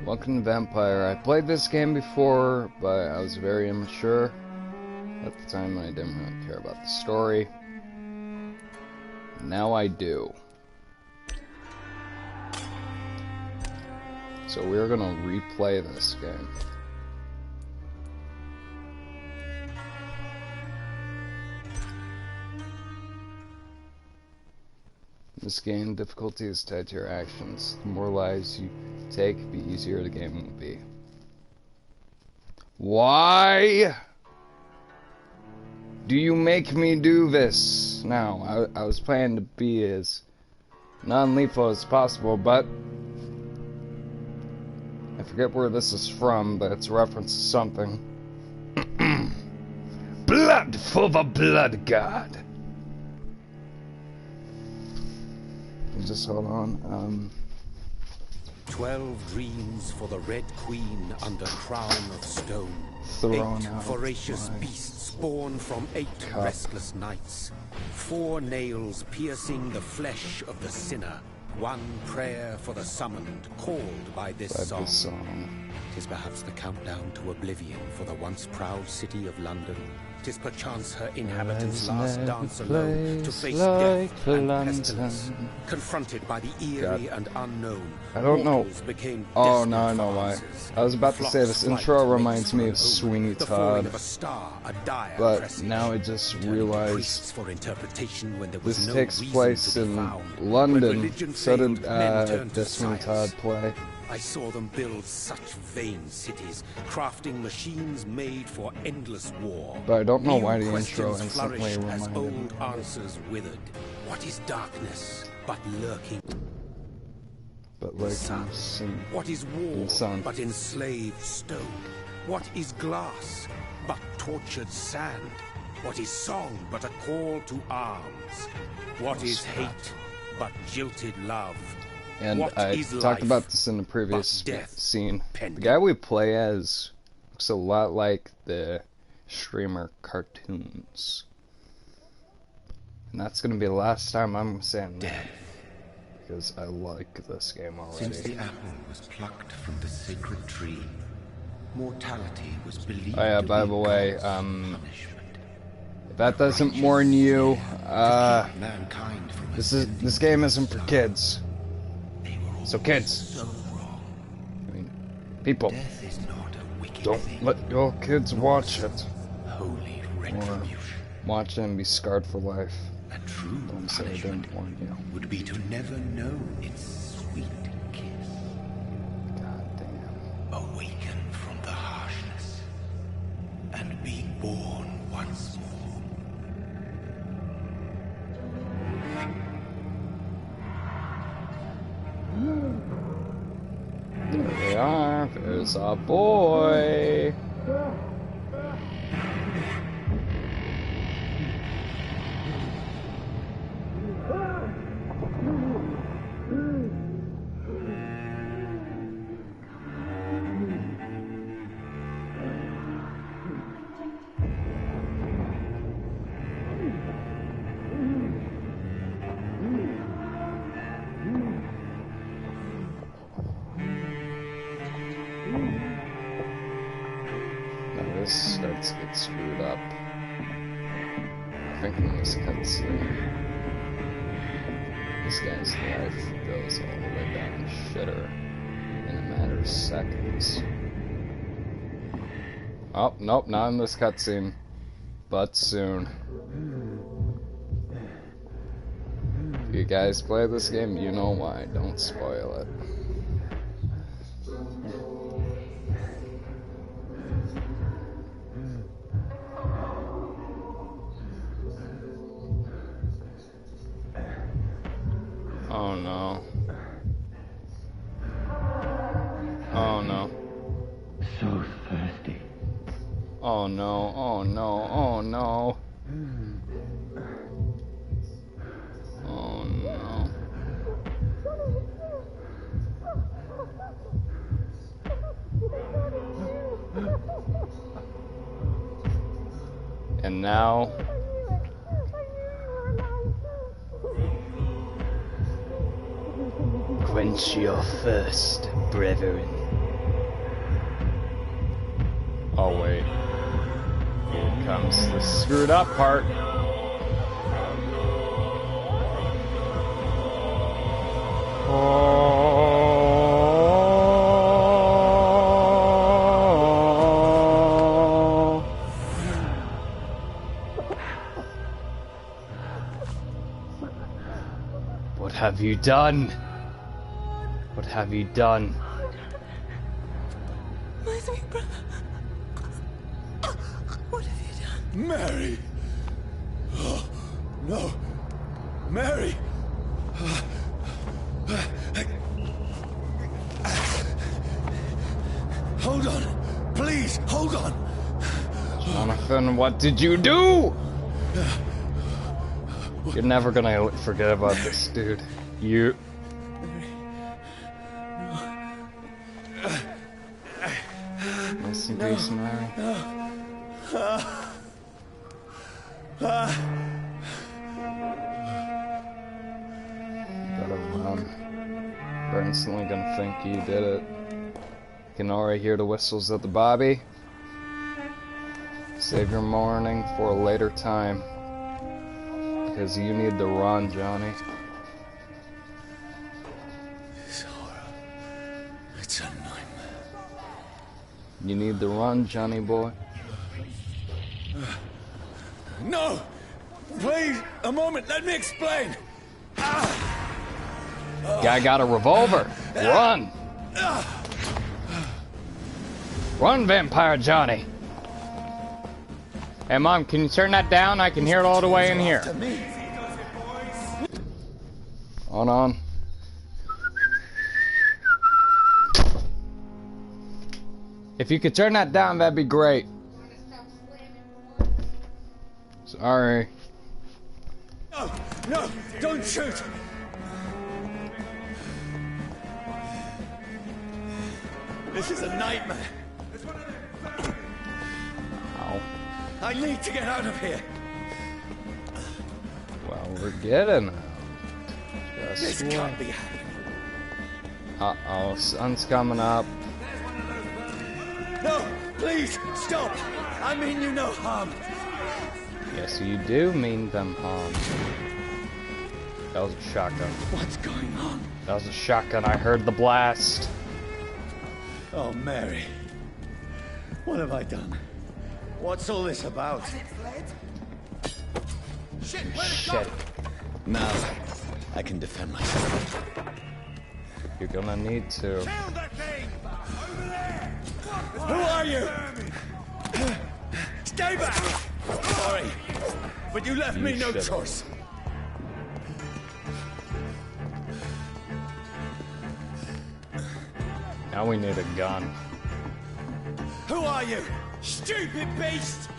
Welcome to Vampyr. I played this game before, but I was very immature. At the time, I didn't really care about the story. Now I do. So we're gonna replay this game. This game difficulty is tied to your actions. The more lives you take, the easier the game will be. Why do you make me do this? Now, I was planning to be as non-lethal as possible, but I forget where this is from, but it's a reference to something. Blood for the blood god. Just hold on. 12 dreams for the Red Queen under crown of stone. Thrown 8 out voracious by beasts born from 8 cup. restless nights. 4 nails piercing the flesh of the sinner. 1 prayer for the summoned, called by this song. 'Tis perhaps the countdown to oblivion for the once proud city of London. 'Tis perchance her inhabitants' last dance alone to face death and pestilence. Confronted by the eerie and unknown, I don't know. became Oh, no, I know why. I was about to say this intro reminds me of Sweeney Todd, but now I just realized this takes place in London. So did the Sweeney Todd play. I saw them build such vain cities, crafting machines made for endless war. But I don't know why the New intro questions instantly flourish as reminded me. old answers withered. What is darkness but lurking But like sun? What is war sun. but enslaved stone? What is glass but tortured sand? What is song but a call to arms? What is hate but jilted love? And What I is talked life about this in the previous but death scene. pending? The guy we play as looks a lot like the streamer Cartoons. And that's going to be the last time I'm saying that. Because I like this game already. Since the apple was plucked from the sacred tree, mortality was believed Oh yeah, to by be the way, God's punishment. if that doesn't warn you, To keep mankind from this game isn't for kids. They were all So kids, so wrong. I mean, people, Death is not a wicked don't thing. let your kids watch it. Holy Or retribution. watch it and be scarred for life. A true Don't say I punishment didn't warn you. would be to never know its sweet kiss. God damn. Awaken from the harshness and be born once more. There they are. There's our boy. Now this starts to get screwed up. I think in this cutscene, this guy's life goes all the way down the shitter in a matter of seconds. Oh, nope, not in this cutscene, but soon. If you guys play this game, you know why. Don't spoil it. Oh no. Oh no. So thirsty. Oh no, oh no, oh no. Oh no. And now quench your thirst, brethren. Oh wait. Here comes the screwed up part. Oh. What have you done? What have you done? My sweet brother. What have you done? Mary! Oh, no. Mary! Hold on. Please, hold on. Jonathan, what did you do? You're never gonna forget about this, dude. You... Rest in peace, Mary. Gotta run. They're instantly gonna think you did it. You can already hear the whistles of the Bobby. Save your mourning for a later time. Because you need to run, Johnny. This horror. It's a nightmare. You need to run, Johnny boy. No! Please, a moment, let me explain! Guy got a revolver. Run! Run, Vampire Johnny! Hey, Mom, can you turn that down? I can hear it all the way in here. On. If you could turn that down, that'd be great. Sorry. No, don't shoot! This is a nightmare. Ow. I need to get out of here. Well, we're getting out. This Just can't wait. be happening. Uh-oh, sun's coming up. No, please, stop! I mean you no harm. Yes, you do mean them harm. That was a shotgun. What's going on? That was a shotgun. I heard the blast. Oh, Mary. What have I done? What's all this about? Shit. Now, I can defend myself. You're gonna need to. Who are you? Stay back! Sorry, but you left me no shut up. choice. Now we need a gun. Who are you? Stupid beast!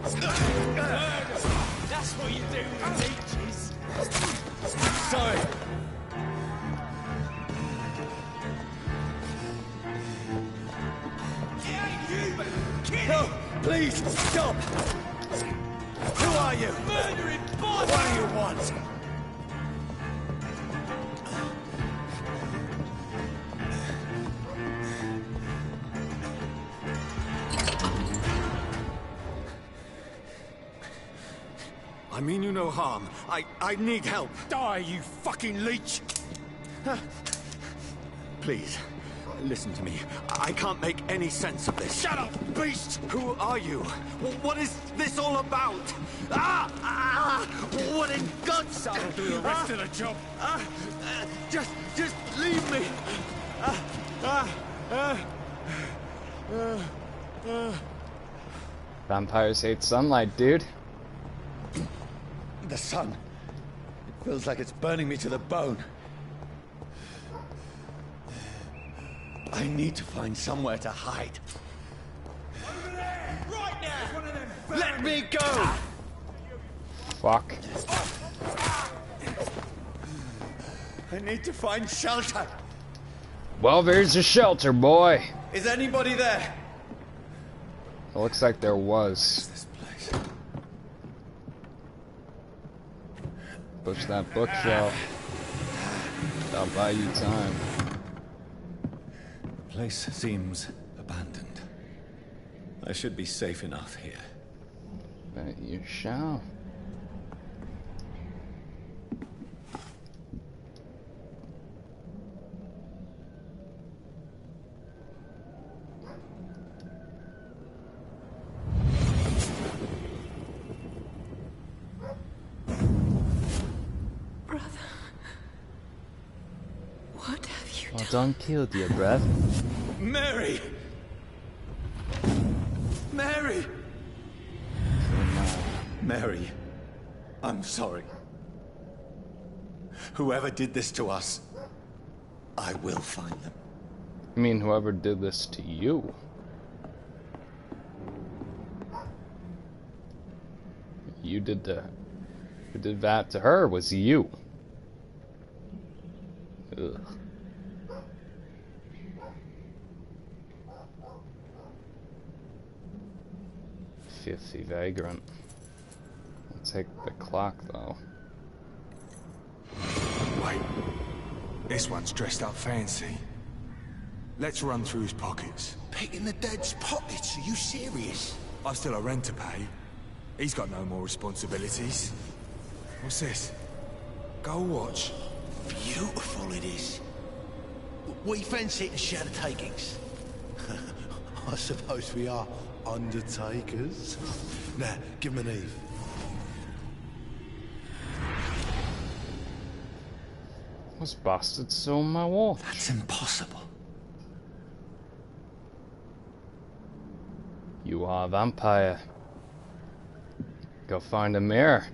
That's what you do with leeches. Sorry. No, please, stop! Who are you? Murdering boss! What do you want? I mean you no harm. I need help. Die, you fucking leech! Please, listen to me. I can't make any sense of this. Shut up, beast! Who are you? What is this all about? What in God's name? I'll do the rest of the job. Just leave me. Vampires hate sunlight, dude. The sun. It feels like it's burning me to the bone. I need to find somewhere to hide. Over there! Right now! Let me go! Fuck. I need to find shelter. Well, there's a shelter, boy. Is anybody there? It looks like there was. This place. Push that bookshelf. I'll buy you time. The place seems abandoned. I should be safe enough here. Bet you shall. Brother. What have you done? Well done, killed you, bruv. Mary! Mary! Mary, I'm sorry. Whoever did this to us, I will find them. You mean whoever did this to you? You did the... Who did that to her was you. Ugh. Filthy vagrant. I'll take the clock, though. Wait. This one's dressed up fancy. Let's run through his pockets. Picking the dead's pockets? Are you serious? I've still a rent to pay. He's got no more responsibilities. What's this? Gold watch. Beautiful it is. We fancy it and share the takings. I suppose we are undertakers. Now, give him an Eve. Those bastards stole my watch. That's impossible. You are a vampire. Go find a mirror.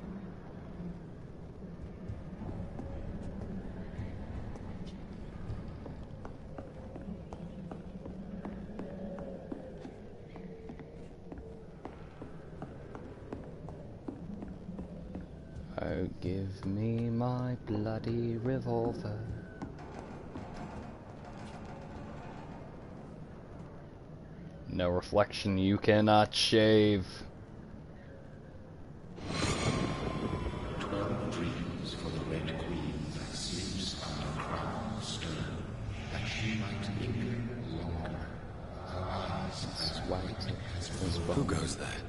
Oh, give me my bloody revolver. No reflection, you cannot shave. 12 dreams for the Red Queen that sleeps on the crown stone, that she might linger longer. Her eyes as white as Who gold. goes there?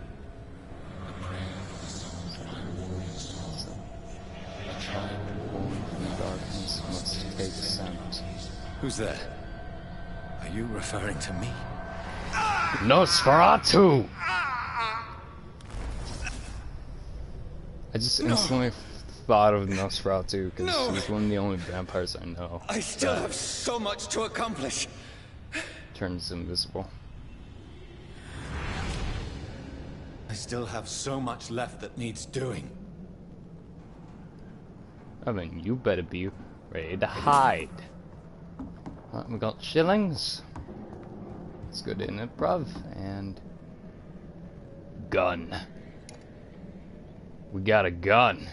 The prayer of the sons of my warrior's daughter. A child born The darkness must take scent. Who's there? Are you referring to me? Nosferatu! I just instantly thought of Nosferatu because he's one of the only vampires I know. I still have so much to accomplish. Turns invisible. I still have so much left that needs doing. I mean, you better be ready to hide. We got shillings. It's good, isn't it, bruv? And gun. We got a gun.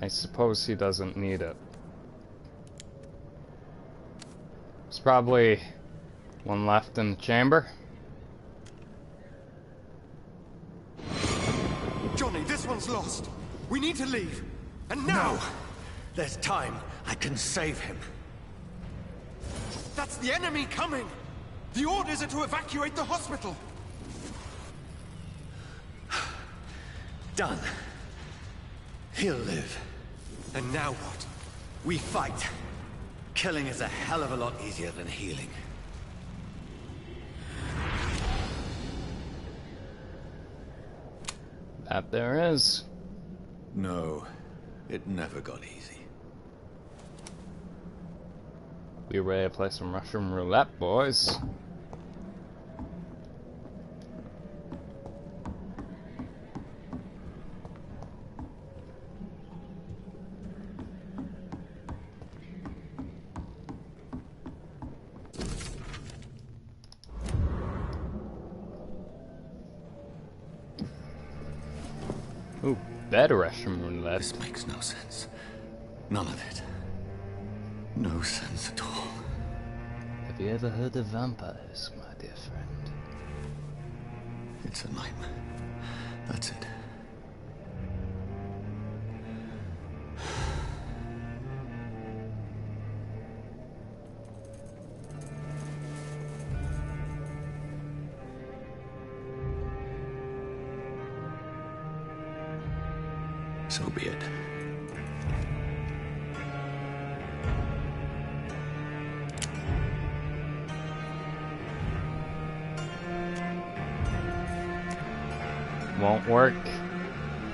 I suppose he doesn't need it. There's probably one left in the chamber. Johnny, this one's lost. We need to leave. And now! No! There's time. I can save him. That's the enemy coming! The orders are to evacuate the hospital! Done. He'll live. And now what? We fight. Killing is a hell of a lot easier than healing. That there is. No, it never got easy. We ready to play some Russian roulette, boys. Ooh, better Russian roulette. This makes no sense. None of it. No sense at all. Have you ever heard of vampires, my dear friend? It's a nightmare. That's it. So be it. Won't work.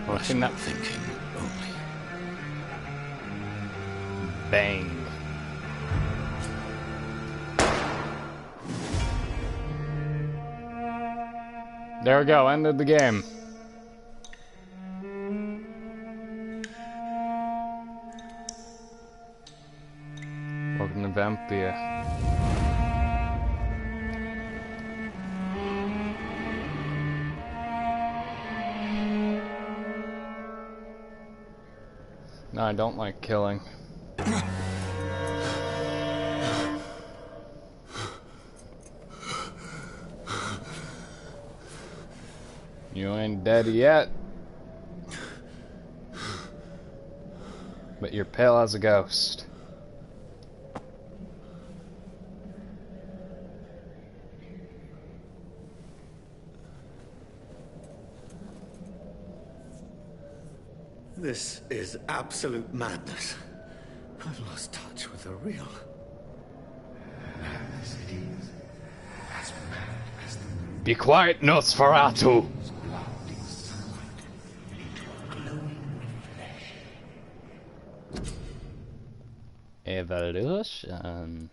Rational thinking only. Bang. There we go, ended the game. Welcome to Vampyr. No, I don't like killing. You ain't dead yet. But you're pale as a ghost. This is absolute madness. I've lost touch with the real. Madness it is. As mad as the moon. Be quiet, Nosferatu! Clouding sunlight into glowing flesh. Evolution.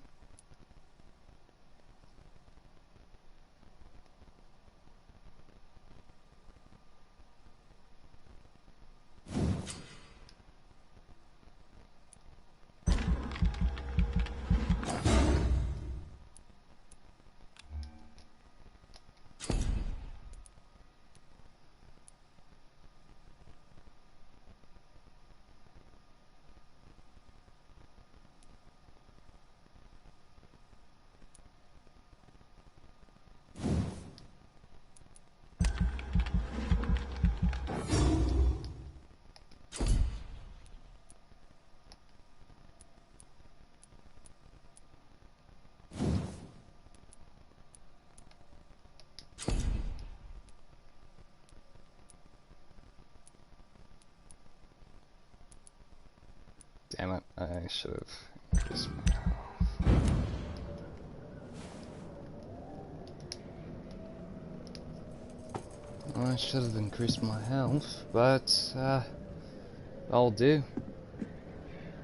Damn it, I should have increased my health. Well, I should have increased my health, but, I'll do.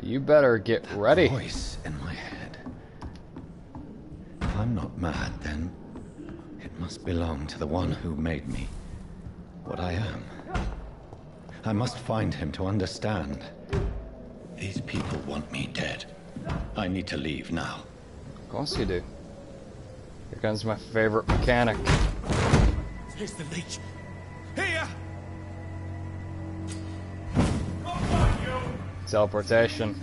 You better get ready. Voice in my head. If I'm not mad, then it must belong to the one who made me what I am. I must find him to understand. These people want me dead. I need to leave now. Of course you do. Here comes my favorite mechanic. Here's the leech. Here! Teleportation.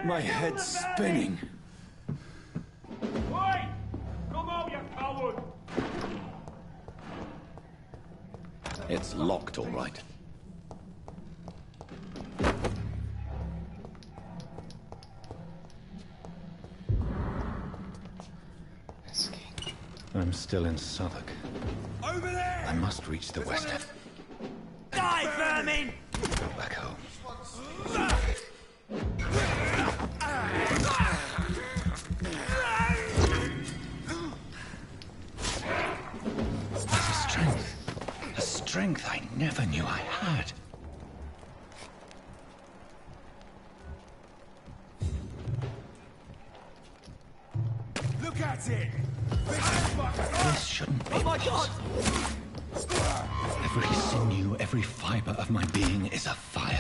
My head's spinning. Wait! Come out, you coward! It's locked, all right. I'm still in Southwark. Over there! I must reach the west end. Die, vermin! Go back home. A strength I never knew I had. Look at it! This shouldn't be possible. Every sinew, every fiber of my being is afire.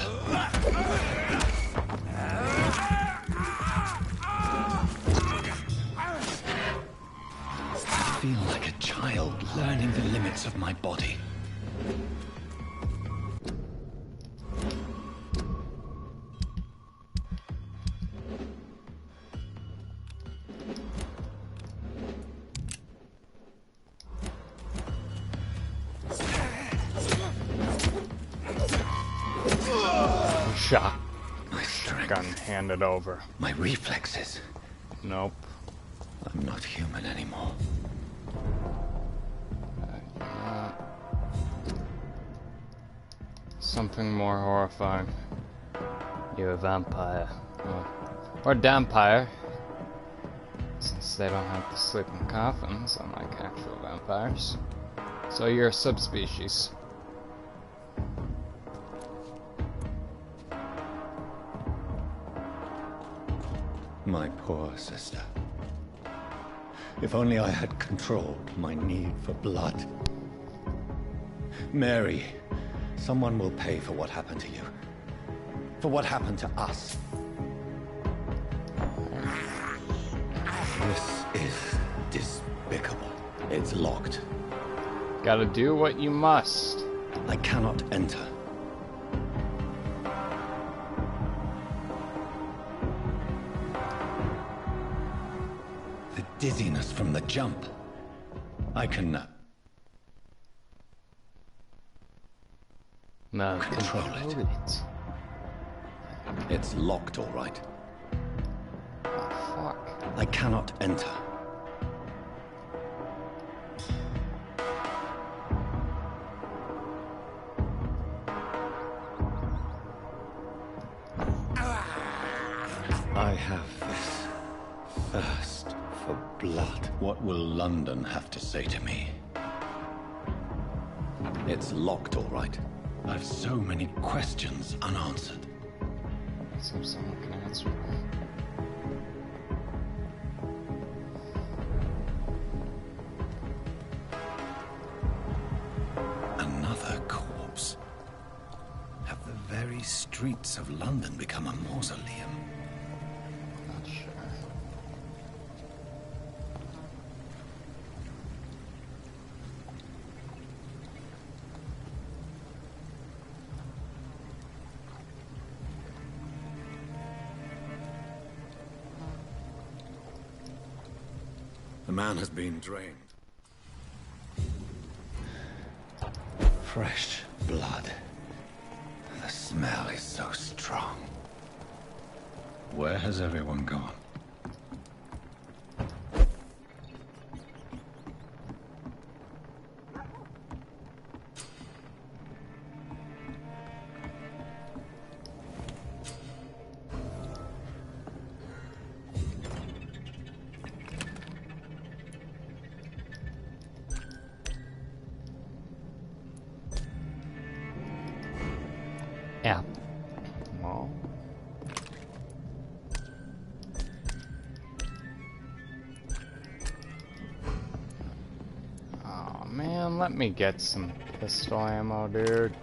I feel like a child learning the limits of my body. Shot. My strength, Gun handed over. my reflexes. Nope. I'm not human anymore. something more horrifying. You're a vampire. Or dampire. Since they don't have to sleep in coffins, unlike actual vampires. So you're a subspecies. My poor sister. If only I had controlled my need for blood. Mary, someone will pay for what happened to you. For what happened to us. This is despicable. It's locked. Gotta do what you must. I cannot enter. The dizziness from the jump. I can No, control it. It's locked, all right. Oh, fuck. I cannot enter. I have this thirst for blood. What will London have to say to me? It's locked, all right. I've so many questions unanswered. So someone can answer. Another corpse. Have the very streets of London become a mausoleum? Not sure. The man has been drained. Fresh blood. The smell is so strong. Where has everyone gone? Yeah. Well. Oh man, let me get some pistol ammo, dude.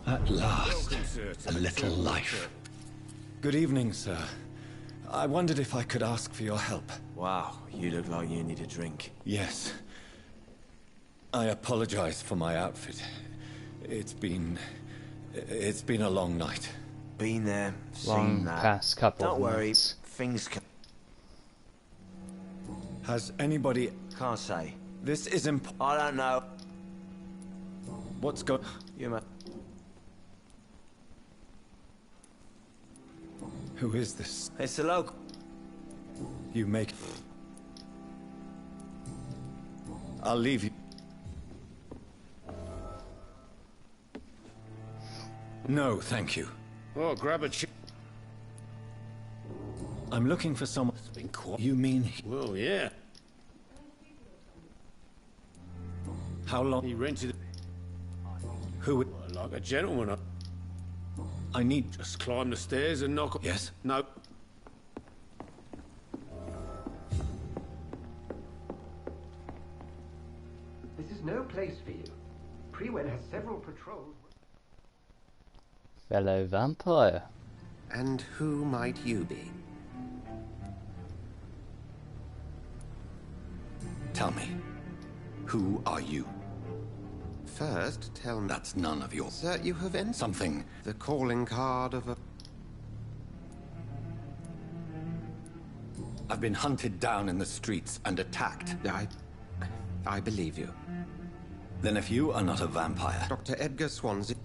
At last, a little life. Good evening, sir. I wondered if I could ask for your help. Wow, you look like you need a drink. Yes. I apologize for my outfit. It's been a long night. Been there, Long seen that. past couple Don't of worry, months. things can... Has anybody... Can't say. This is I don't know. What's going... You might... Who is this? It's a local. You make... I'll leave you. No, thank you. Oh, grab a chip. I'm looking for someone. You mean? Well, yeah. How long? He rented. Who? Like a gentleman. I need. Just climb the stairs and knock. Yes. No. This is no place for you. Prewen has several patrols. Fellow vampire. And who might you be? Tell me, who are you? First, tell me... That's none of your... Sir, you have entered... Something... The calling card of a... I've been hunted down in the streets and attacked. I believe you. Then if you are not a vampire... Dr. Edgar Swansea...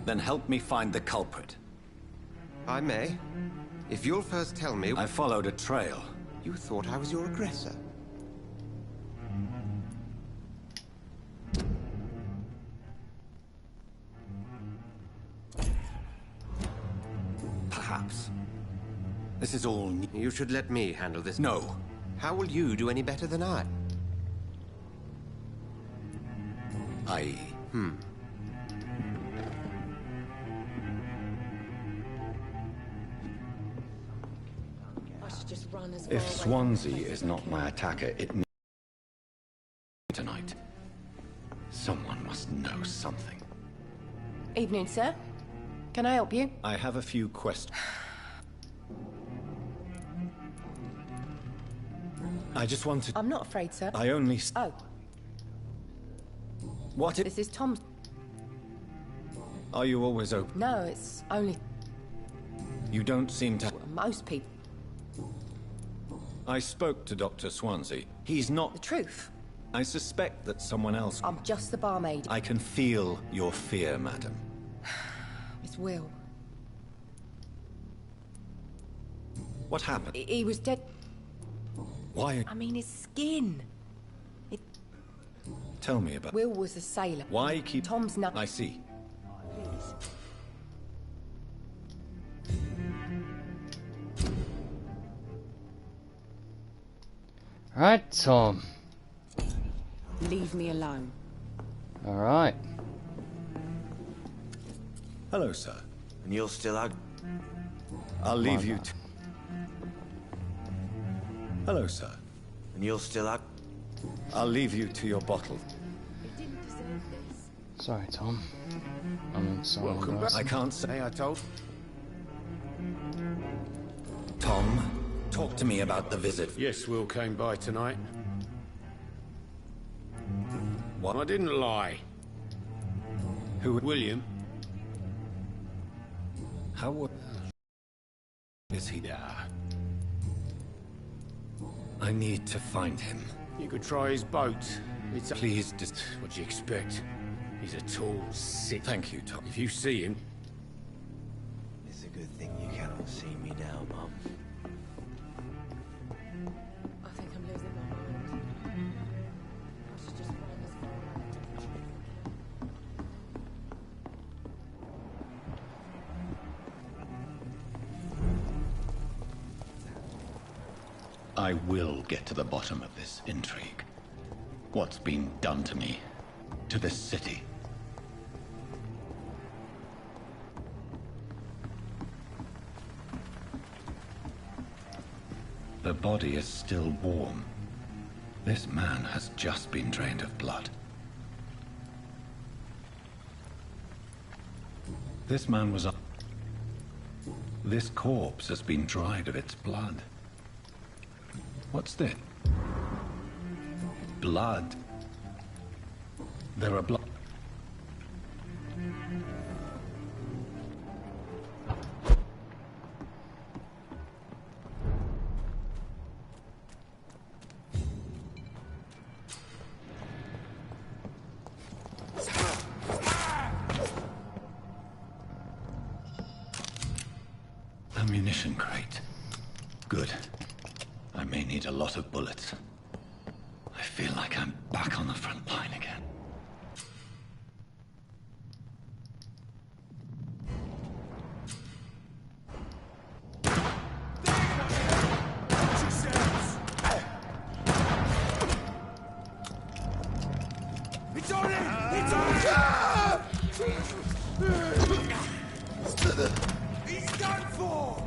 Then help me find the culprit. I may. If you'll first tell me... I followed a trail. You thought I was your aggressor. Perhaps. This is all new. You should let me handle this. No. How will you do any better than I? I... I should just run as If far away Swansea is not my attacker, it needs... Tonight. Someone must know something. Evening, sir. Can I help you? I have a few questions. I just wanted... I'm not afraid, sir. I only... Oh. What This is Tom's... Are you always open? No, it's only... You don't seem to... Most people. I spoke to Dr. Swansea. He's not... The truth. I suspect that someone else... I'm just the barmaid. I can feel your fear, madam. It's Will. What happened? He was dead. Why? I mean, his skin. Tell me about... Will was a sailor. Why keep... Tom's not... I see. Alright, Tom. Leave me alone. Alright. Hello, sir. And you'll still hug. I'll leave you to... Hello, sir. And you'll still hug. I'll leave you to your bottle. He didn't deserve this. Sorry, Tom. I mean, sorry. Welcome back. I can't say... Hey, I told. Tom, talk to me about the visit. Yes, Will came by tonight. What? I didn't lie. Who... William. How would... Is he... Yeah. I need to find him. You could try his boat. It's... Please, just... What do you expect? He's a tall, sick... Thank you, Tom. If you see him... It's a good thing you cannot see me now, Mum. I think I'm losing my mind. I should just run as far away. I will get to the bottom of this intrigue. What's been done to me, to this city. The body is still warm. This man has just been drained of blood. This man was up. This corpse has been dried of its blood. What's this? Blood. There are blood. Ammunition crate. Good. I may need a lot of bullets. I feel like I'm back on the front line again. He's done for!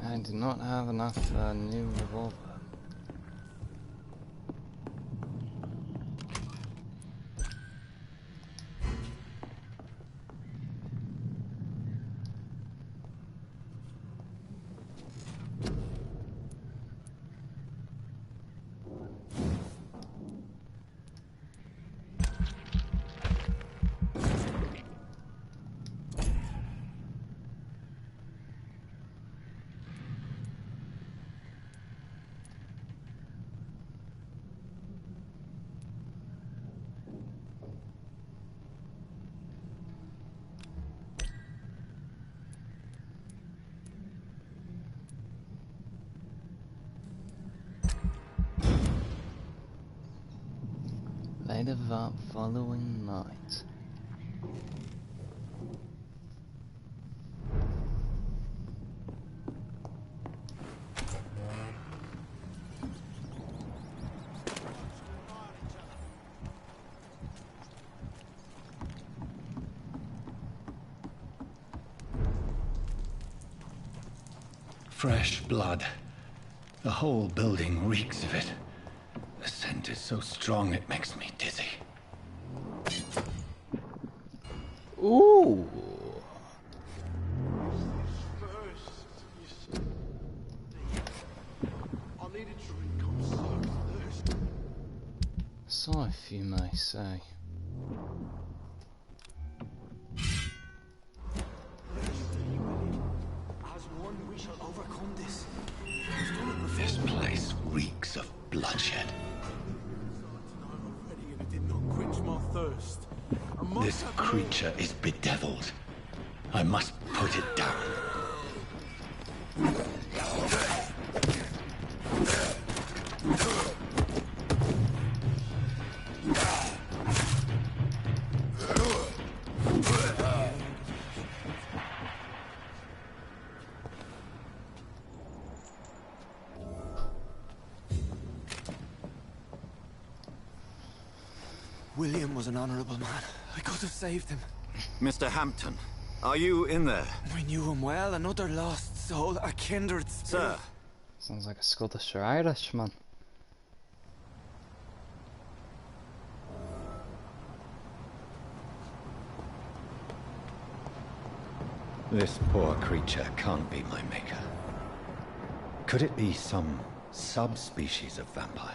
I do not have enough new revolver. Later that following night. Fresh blood. The whole building reeks of it. The scent is so strong it makes me dizzy. Ooh. So if you may say. As one, we shall overcome this. This place reeks of bloodshed. This creature is bedeviled. I must put it down. William was an honorable man. I could have saved him. Mr. Hampton, are you in there? I knew him well, another lost soul, a kindred spirit. Sir. Sounds like a Scottish or Irishman. This poor creature can't be my maker. Could it be some subspecies of vampire?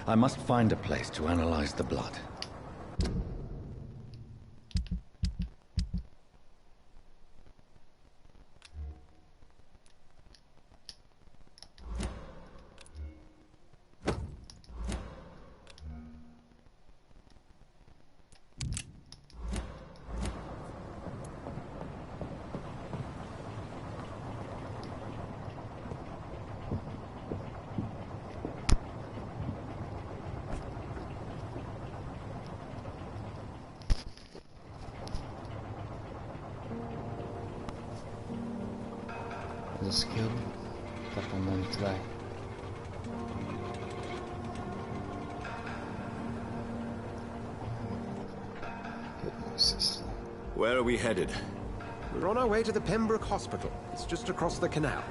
I must find a place to analyze the blood. I just killed a couple men today. Where are we headed? We're on our way to the Pembroke Hospital. It's just across the canal.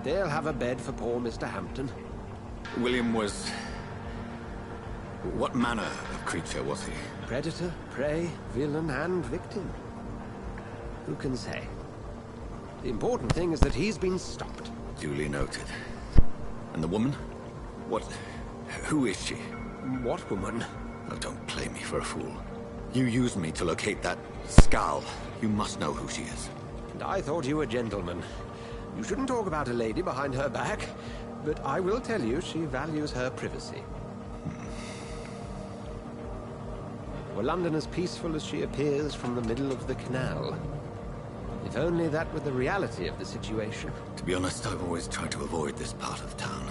They'll have a bed for poor Mr. Hampton. William was... What manner of creature was he? Predator, prey, villain, and victim. Who can say? The important thing is that he's been stopped. Duly noted. And the woman? What... Who is she? What woman? Oh, don't play me for a fool. You used me to locate that skull. You must know who she is. And I thought you a gentleman. You shouldn't talk about a lady behind her back, but I will tell you she values her privacy. Were London as peaceful as she appears from the middle of the canal? If only that were the reality of the situation. To be honest, I've always tried to avoid this part of town.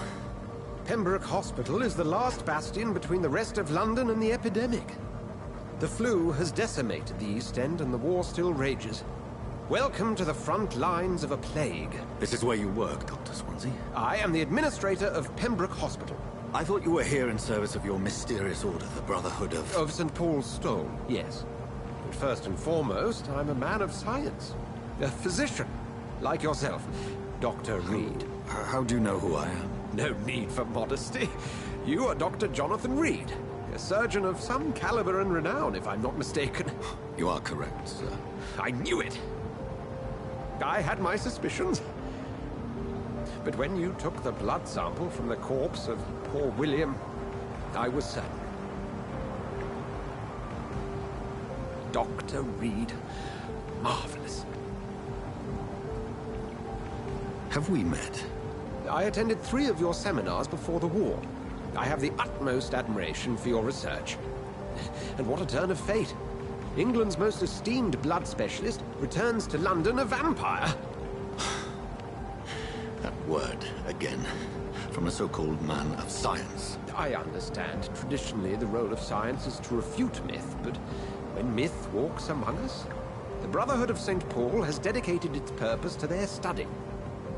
Pembroke Hospital is the last bastion between the rest of London and the epidemic. The flu has decimated the East End and the war still rages. Welcome to the front lines of a plague. This is where you work, Dr. Swansea? I am the administrator of Pembroke Hospital. I thought you were here in service of your mysterious order, the Brotherhood of... Of St. Paul's Stole, yes. But first and foremost, I'm a man of science. A physician, like yourself, Dr. Reed. How do you know who I am? No need for modesty. You are Dr. Jonathan Reed, a surgeon of some caliber and renown, if I'm not mistaken. You are correct, sir. I knew it! I had my suspicions. But when you took the blood sample from the corpse of poor William, I was certain. Dr. Reed. Marvelous. Have we met? I attended 3 of your seminars before the war. I have the utmost admiration for your research. And what a turn of fate. England's most esteemed blood specialist returns to London a vampire. That word, again, from a so-called man of science. I understand. Traditionally, the role of science is to refute myth, but when myth walks among us, the Brotherhood of St. Paul has dedicated its purpose to their study.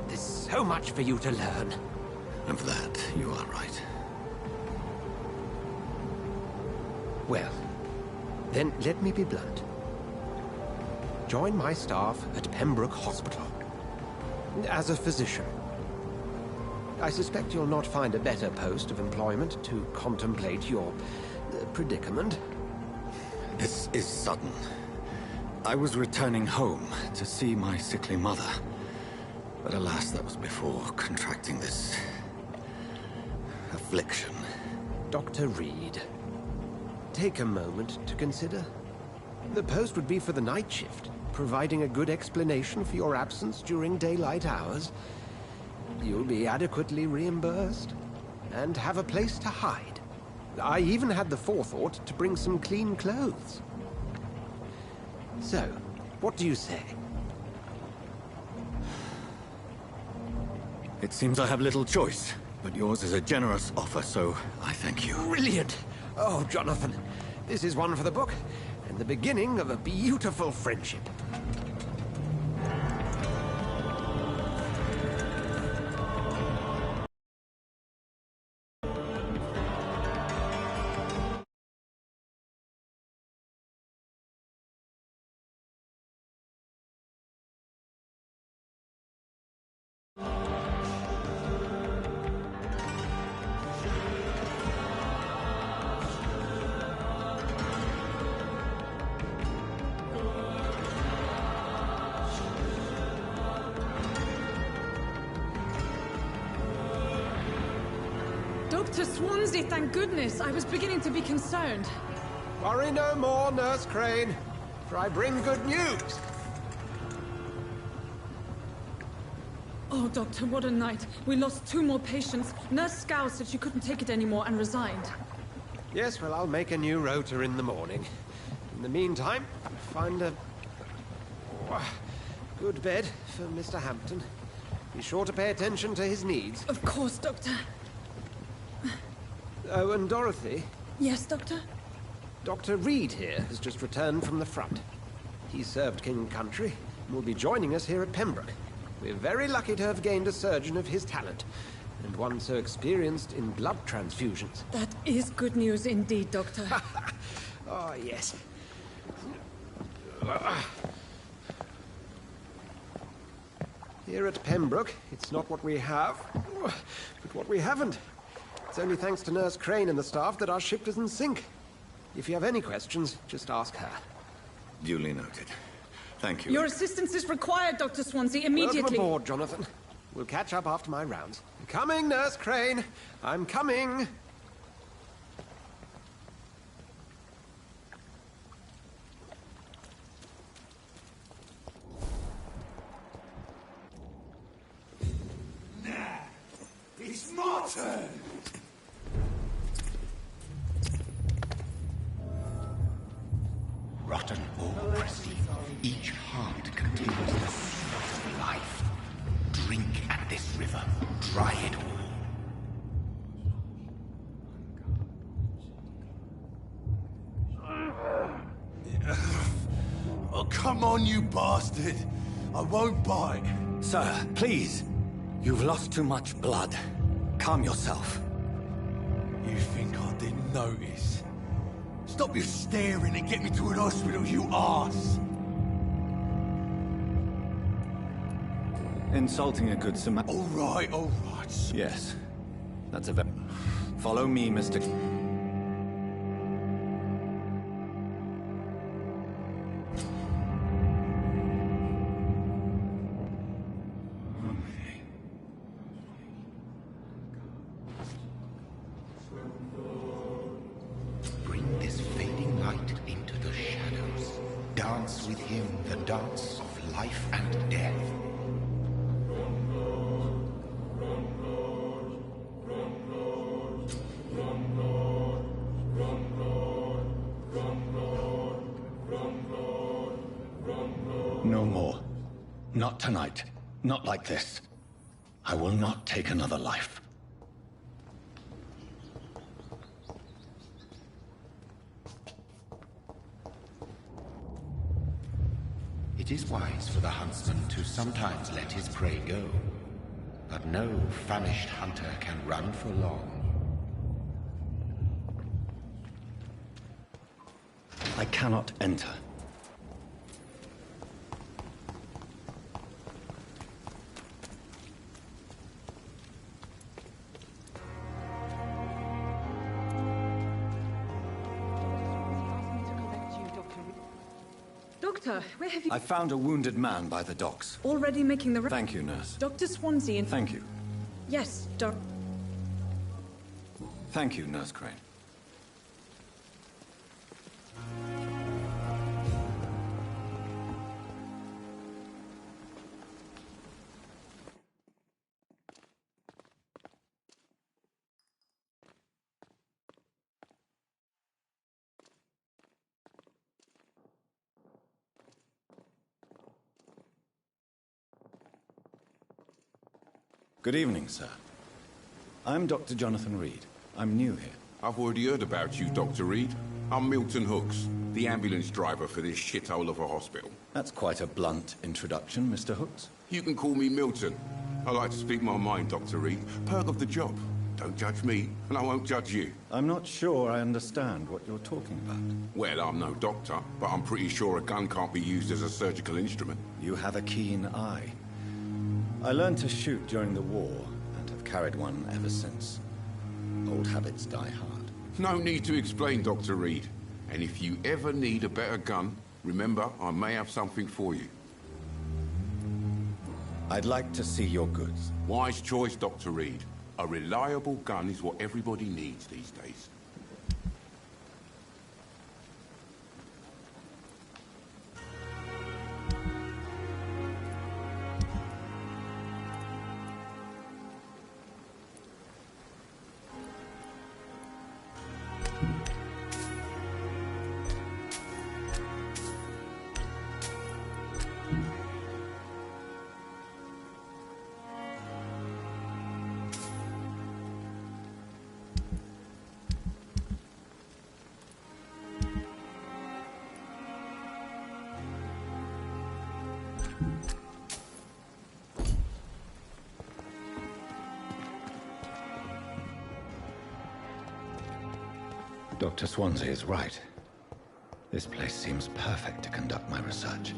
There's so much for you to learn. And for that, you are right. Well, then let me be blunt. Join my staff at Pembroke Hospital. As a physician. I suspect you'll not find a better post of employment to contemplate your predicament. This is sudden. I was returning home to see my sickly mother. But alas, that was before contracting this... affliction. Dr. Reed, take a moment to consider. The post would be for the night shift, providing a good explanation for your absence during daylight hours. You'll be adequately reimbursed, and have a place to hide. I even had the forethought to bring some clean clothes. So, what do you say? It seems I have little choice, but yours is a generous offer, so I thank you. Brilliant! Oh, Jonathan, this is one for the book, and the beginning of a beautiful friendship. Dr. Swansea, thank goodness. I was beginning to be concerned. Worry no more, Nurse Crane, for I bring good news. Oh, Doctor, what a night. We lost 2 more patients. Nurse Scow said she couldn't take it anymore and resigned. Yes, well, I'll make a new rota in the morning. In the meantime, find a good bed for Mr. Hampton. Be sure to pay attention to his needs. Of course, Doctor. Oh, and Dorothy? Yes, Doctor? Dr. Reed here has just returned from the front. He served King and Country and will be joining us here at Pembroke. We're very lucky to have gained a surgeon of his talent, and one so experienced in blood transfusions. That is good news indeed, Doctor. Oh, yes. Here at Pembroke, it's not what we have, but what we haven't. It's only thanks to Nurse Crane and the staff that our ship doesn't sink. If you have any questions, just ask her. Duly noted. Thank you. Your assistance is required, Dr. Swansea, immediately. Welcome aboard, Jonathan. We'll catch up after my rounds. I'm coming, Nurse Crane. I'm coming. Now, it's my turn. Rotten or pristine, each heart contains the source of life. Drink at this river, dry it all. Oh, come on, you bastard. I won't bite. Sir, please. You've lost too much blood. Calm yourself. You think I didn't notice? Stop your staring and get me to an hospital, you arse! Insulting a good Samaritan. All right. Yes. That's a very... Follow me, Mr. Bring this fading light into the shadows. Dance with him the dance of life and death. No more. Not tonight. Not like this. I will not take another life. It is wise for the huntsman to sometimes let his prey go, but no famished hunter can run for long. I cannot enter. Doctor, where have you... I found a wounded man by the docks. Already making the... Thank you, nurse. Dr. Swansea and... Thank you. Yes, Thank you, Nurse Crane. Good evening, sir. I'm Dr. Jonathan Reed. I'm new here. I've already heard about you, Dr. Reed. I'm Milton Hooks, the ambulance driver for this shithole of a hospital. That's quite a blunt introduction, Mr. Hooks. You can call me Milton. I like to speak my mind, Dr. Reed. Perk of the job. Don't judge me, and I won't judge you. I'm not sure I understand what you're talking about. Well, I'm no doctor, but I'm pretty sure a gun can't be used as a surgical instrument. You have a keen eye. I learned to shoot during the war, and have carried one ever since. Old habits die hard. No need to explain, Dr. Reed. And if you ever need a better gun, remember, I may have something for you. I'd like to see your goods. Wise choice, Dr. Reed. A reliable gun is what everybody needs these days. Dr. Swansea is right. This place seems perfect to conduct my research.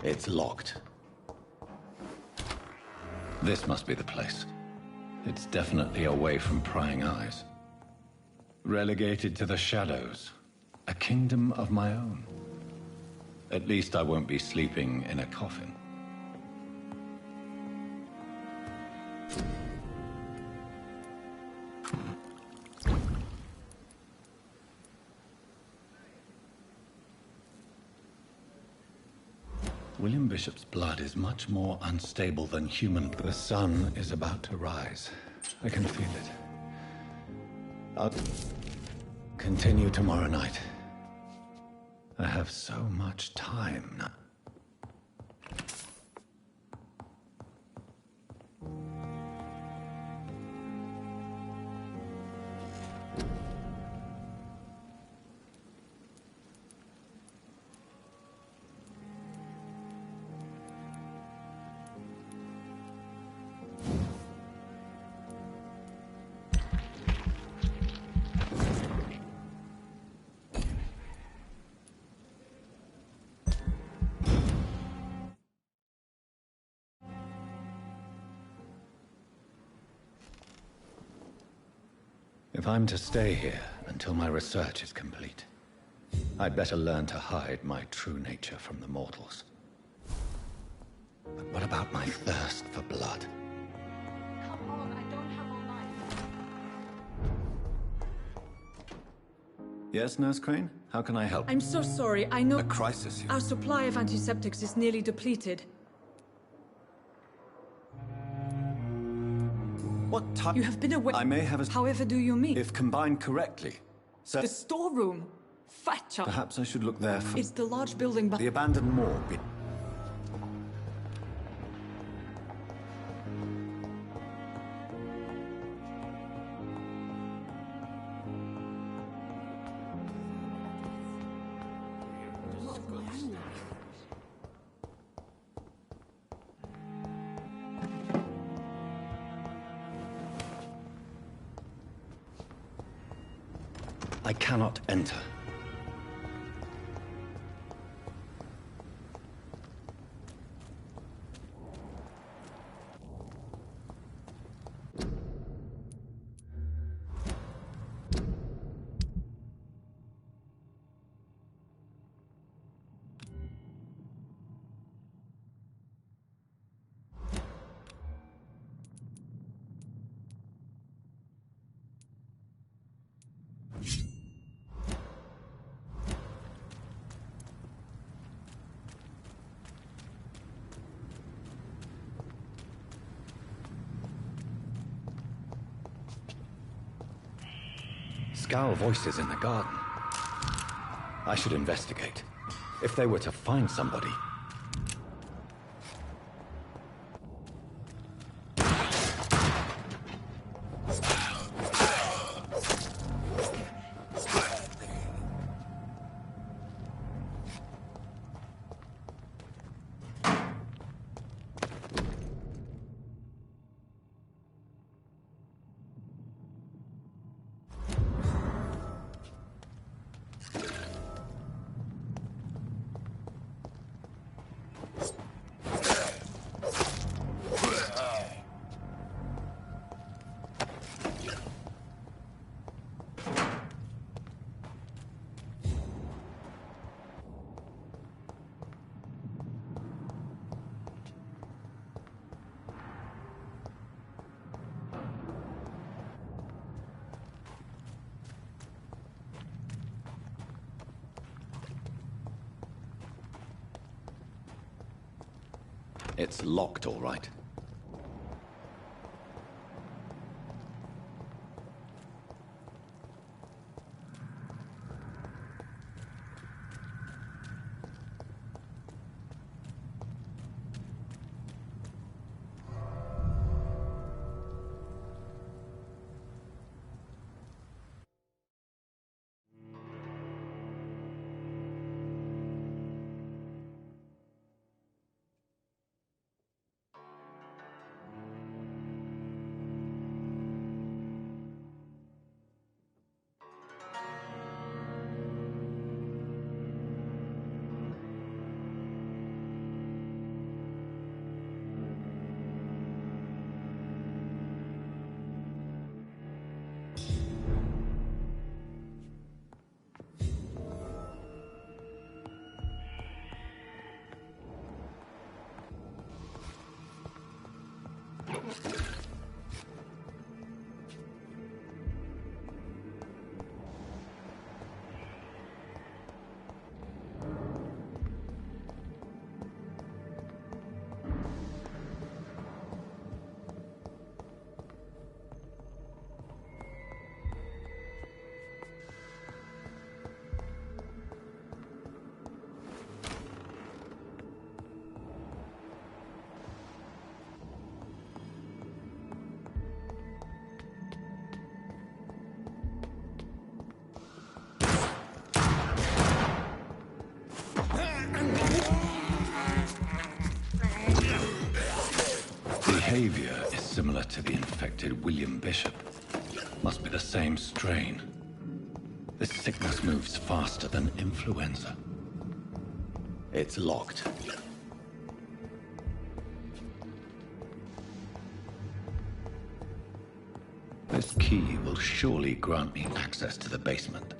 It's locked. This must be the place. It's definitely away from prying eyes. Relegated to the shadows. A kingdom of my own. At least I won't be sleeping in a coffin. William Bishop's blood is much more unstable than human. The sun is about to rise. I can feel it. I'll continue tomorrow night. I have so much time now. If I'm to stay here until my research is complete, I'd better learn to hide my true nature from the mortals. But what about my thirst for blood? Come on, I don't have all night. Yes, Nurse Crane? How can I help? I'm so sorry, I know... A crisis. Our supply of antiseptics is nearly depleted. What type? You have been away... I may have a... However do you mean? If combined correctly. So... The storeroom! Fetcher! Perhaps I should look there for... It's the large building The abandoned morgue. I cannot enter. Scowl voices in the garden. I should investigate. If they were to find somebody... It's locked, all right. Behavior is similar to the infected William Bishop. Must be the same strain. This sickness moves faster than influenza. It's locked. This key will surely grant me access to the basement.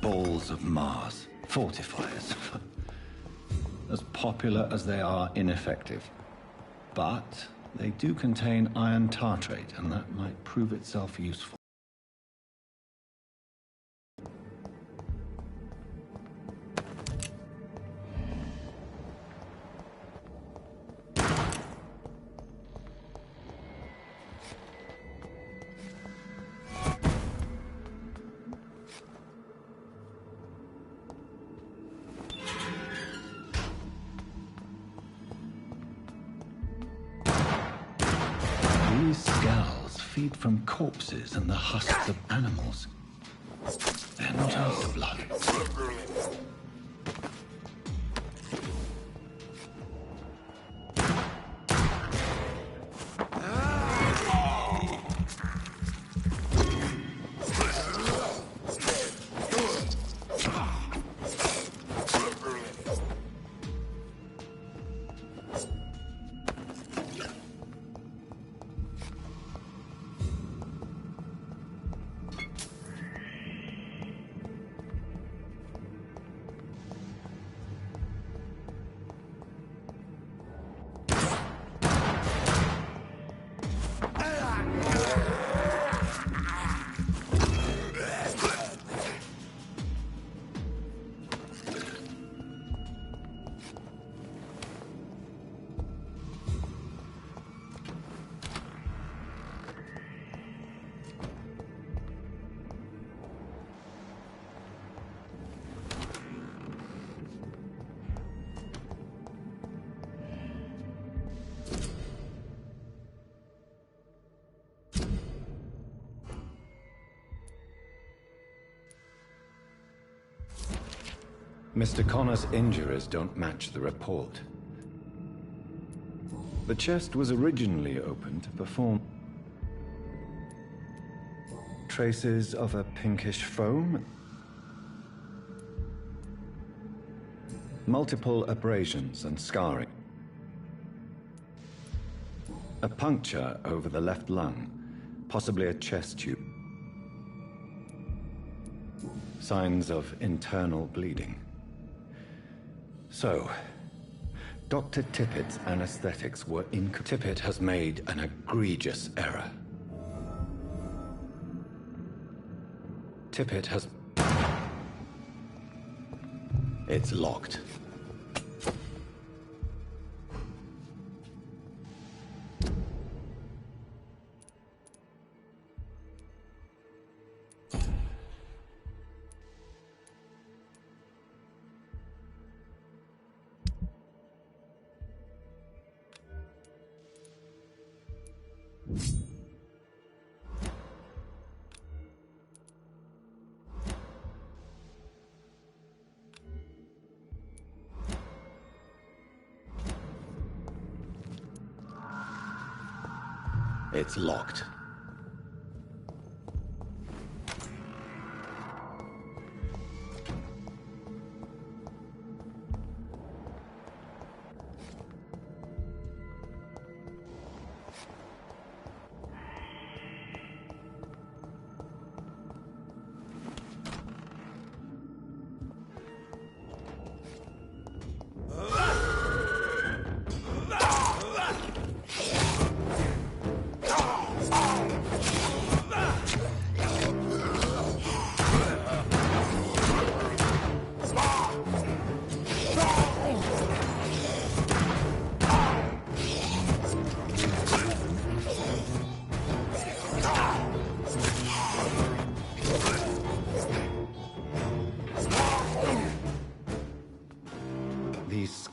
Balls of Mars. Fortifiers. As popular as they are ineffective. But they do contain iron tartrate, and that might prove itself useful. These skulls feed from corpses and the husks of animals. They're not after blood. Mr. Connor's injuries don't match the report. The chest was originally opened to perform traces of a pinkish foam, multiple abrasions and scarring, a puncture over the left lung, possibly a chest tube, signs of internal bleeding. So, Dr. Tippett's anesthetics were Tippett has made an egregious error. Tippett has... It's locked. It's locked.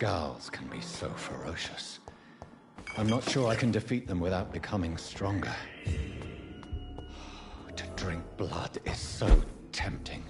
Scowls can be so ferocious. I'm not sure I can defeat them without becoming stronger. To drink blood is so tempting.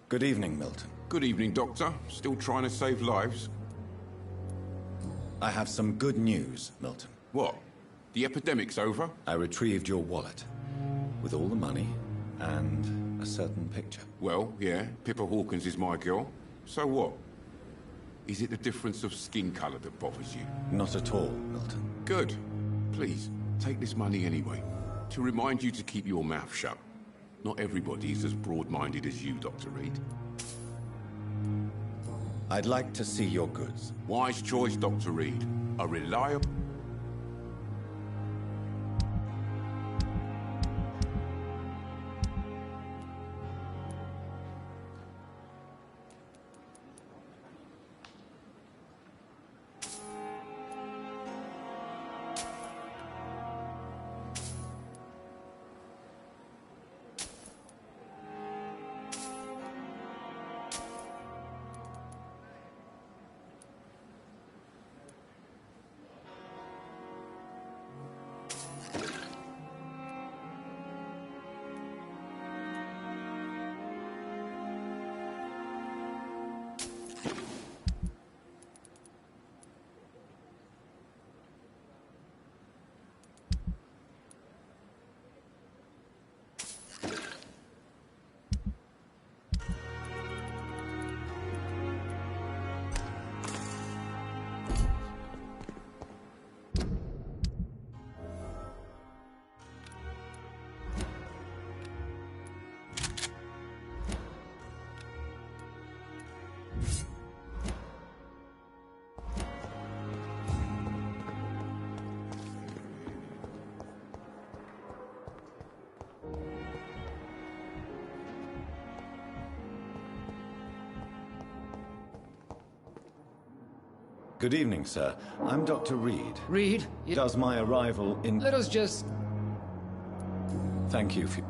Good evening, Milton. Good evening, Doctor. Still trying to save lives? I have some good news, Milton. What? The epidemic's over? I retrieved your wallet, with all the money and a certain picture. Well, yeah, Pippa Hawkins is my girl. So what? Is it the difference of skin colour that bothers you? Not at all, Milton. Good. Please, take this money anyway. To remind you to keep your mouth shut. Not everybody is as broad-minded as you, Dr. Reed. I'd like to see your goods. Wise choice, Dr. Reed. A reliable... Good evening, sir. I'm Dr. Reed. Reed? Does my arrival in... Let us just... Thank you for...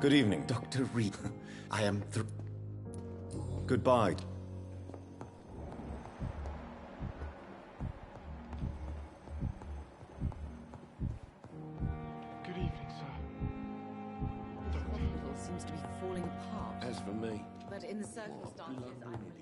Good evening, Dr. Reed. I am Goodbye. Good evening, sir. The hospital seems to be falling apart. As for me, But in the circumstances, I believe.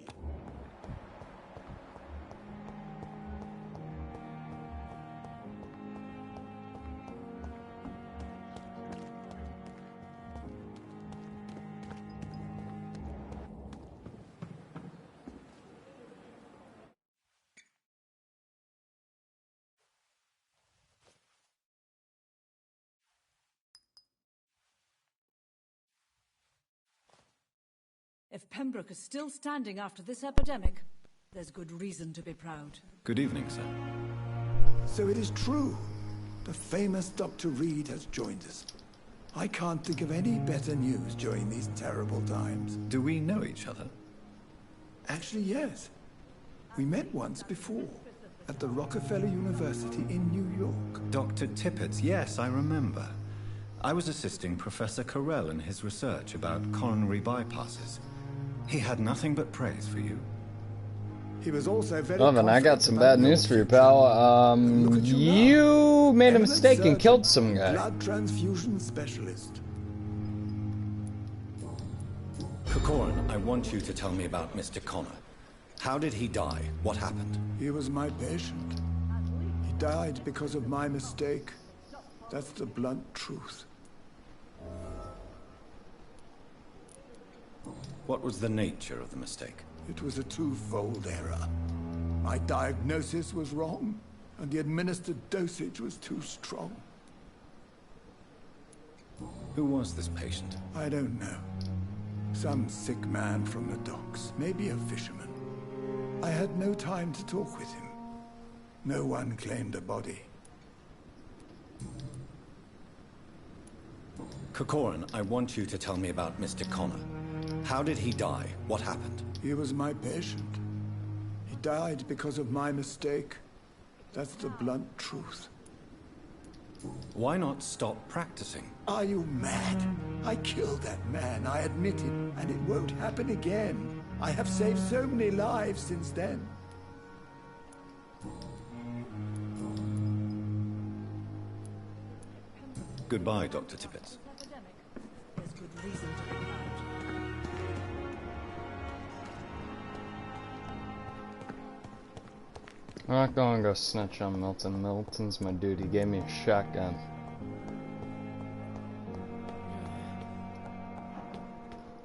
If Pembroke is still standing after this epidemic, there's good reason to be proud. Good evening, sir. So it is true. The famous Dr. Reed has joined us. I can't think of any better news during these terrible times. Do we know each other? Actually, yes. We met once before, at the Rockefeller University in New York. Dr. Tippett, yes, I remember. I was assisting Professor Carell in his research about coronary bypasses. He had nothing but praise for you. He was also very Well then, I got some bad news for you, pal. You made a mistake and killed some guy. Blood transfusion specialist. Corcoran, I want you to tell me about Mr. Connor. How did he die? What happened? He was my patient. He died because of my mistake. That's the blunt truth. What was the nature of the mistake? It was a twofold error. My diagnosis was wrong, and the administered dosage was too strong. Who was this patient? I don't know. Some sick man from the docks, maybe a fisherman. I had no time to talk with him. No one claimed a body. Corcoran, I want you to tell me about Mr. Connor. How did he die? What happened? He was my patient. He died because of my mistake. That's the blunt truth. Why not stop practicing? Are you mad? I killed that man, I admit it, and it won't happen again. I have saved so many lives since then. Goodbye, Dr. Tippett. There's good reason to be proud. I'm not gonna go snitch on Milton. Milton's my dude. He gave me a shotgun.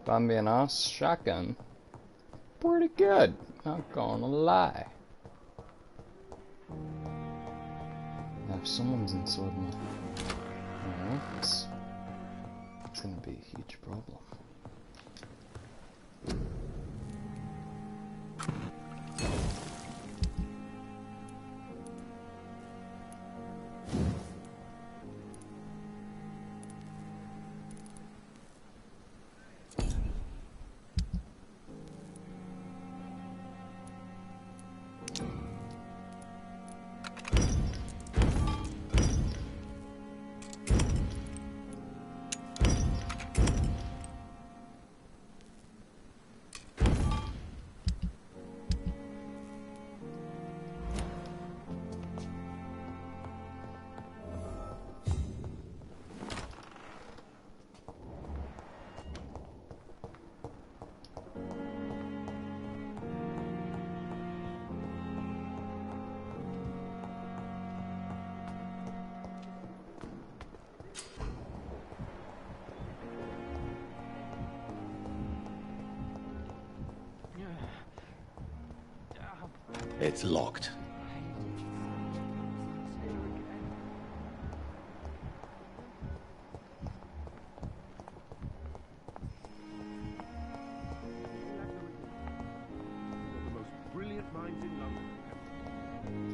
If I'm being honest, shotgun. Pretty good. Not gonna lie. Now, if someone's inside me, it's gonna be a huge problem. It's locked.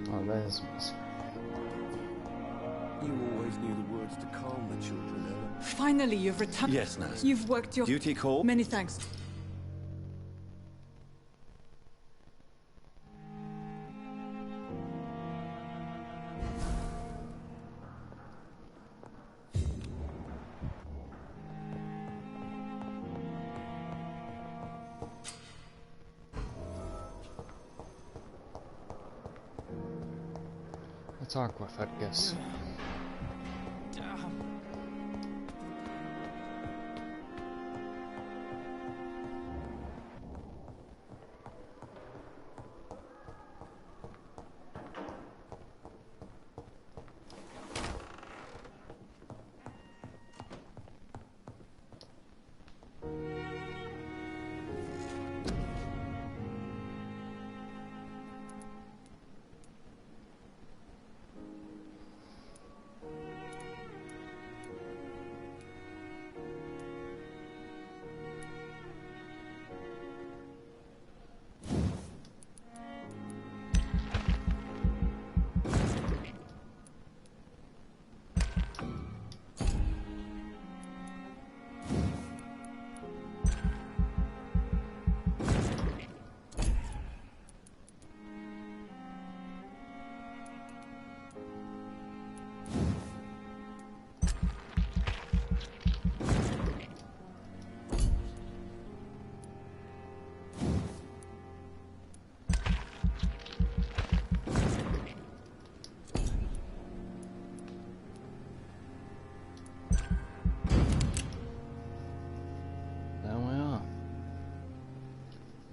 Oh, that is nice. You always knew the words to calm the children, Ella. Finally, you've returned. Yes, nurse. You've worked your... Duty call? Many thanks. talk with, I guess.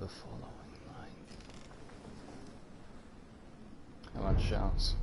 The following night. How much shouts?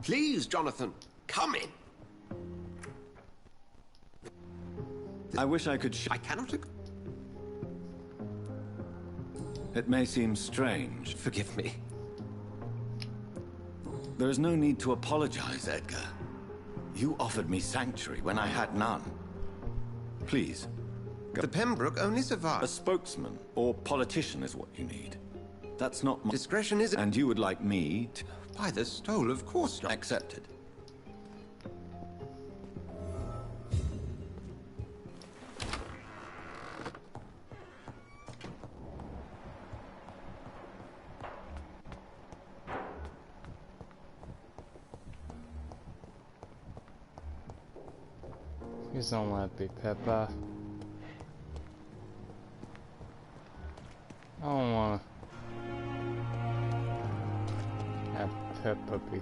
Please, Jonathan, come in. I wish I could I cannot... It may seem strange. Forgive me. There is no need to apologize, Edgar. You offered me sanctuary when I had none. Please. Go. The Pembroke only survived. A spokesman or politician is what you need. That's not my... Discretion is... And you would like me to... By the stole, of course. Accepted. Please don't let it be Peppa. I don't wanna have Peppa be.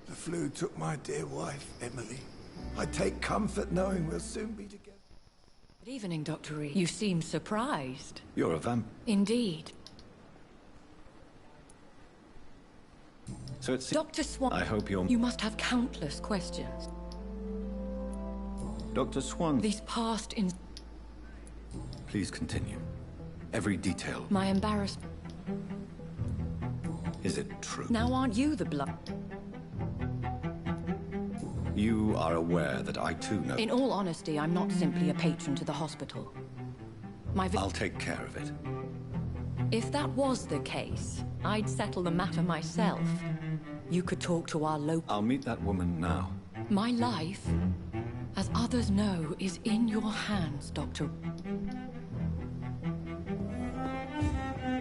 The flu took my dear wife, Emily. I take comfort knowing we'll soon be together. Good evening, Dr. Reed. You seem surprised. You're a vamp. Indeed. So it's... Dr. Swan... I hope you're... You must have countless questions. Dr. Swan... These past in... Please continue. Every detail. My embarrassment. Is it true? Now aren't you the blood? You are aware that I too know... In all honesty, I'm not simply a patron to the hospital. I'll take care of it. If that was the case, I'd settle the matter myself. You could talk to our local... I'll meet that woman now. My life, as others know, is in your hands, Dr.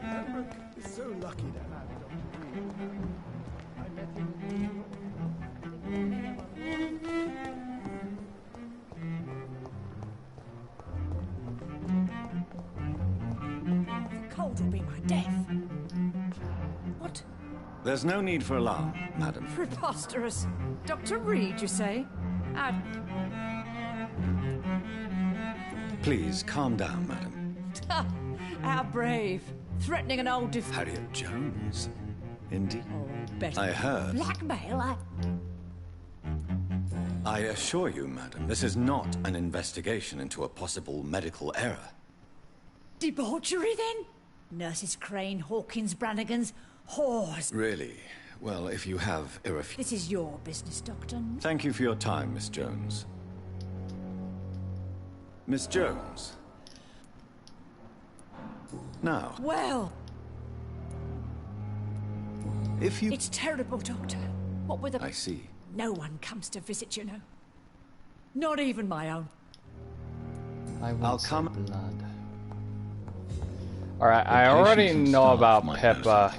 Pembroke is so lucky to have Dr. Reed. I met him in New York. The cold will be my death. What? There's no need for alarm, madam. Preposterous. Dr. Reed, you say? Please, calm down, madam. How brave. Threatening an old Harriet Jones. Indeed. Oh, better. I heard. Blackmail? I assure you, madam, this is not an investigation into a possible medical error. Debauchery, then? Nurses Crane, Hawkins, Brannigan's, whores. Really? Well, if you have irrefutable... This is your business, Doctor. Thank you for your time, Miss Jones. Miss Jones. Now. Well. If you... It's terrible, Doctor. What with a... I see. No one comes to visit, you know. Not even my own. I'll come. Blood. Alright, I already know about Peppa.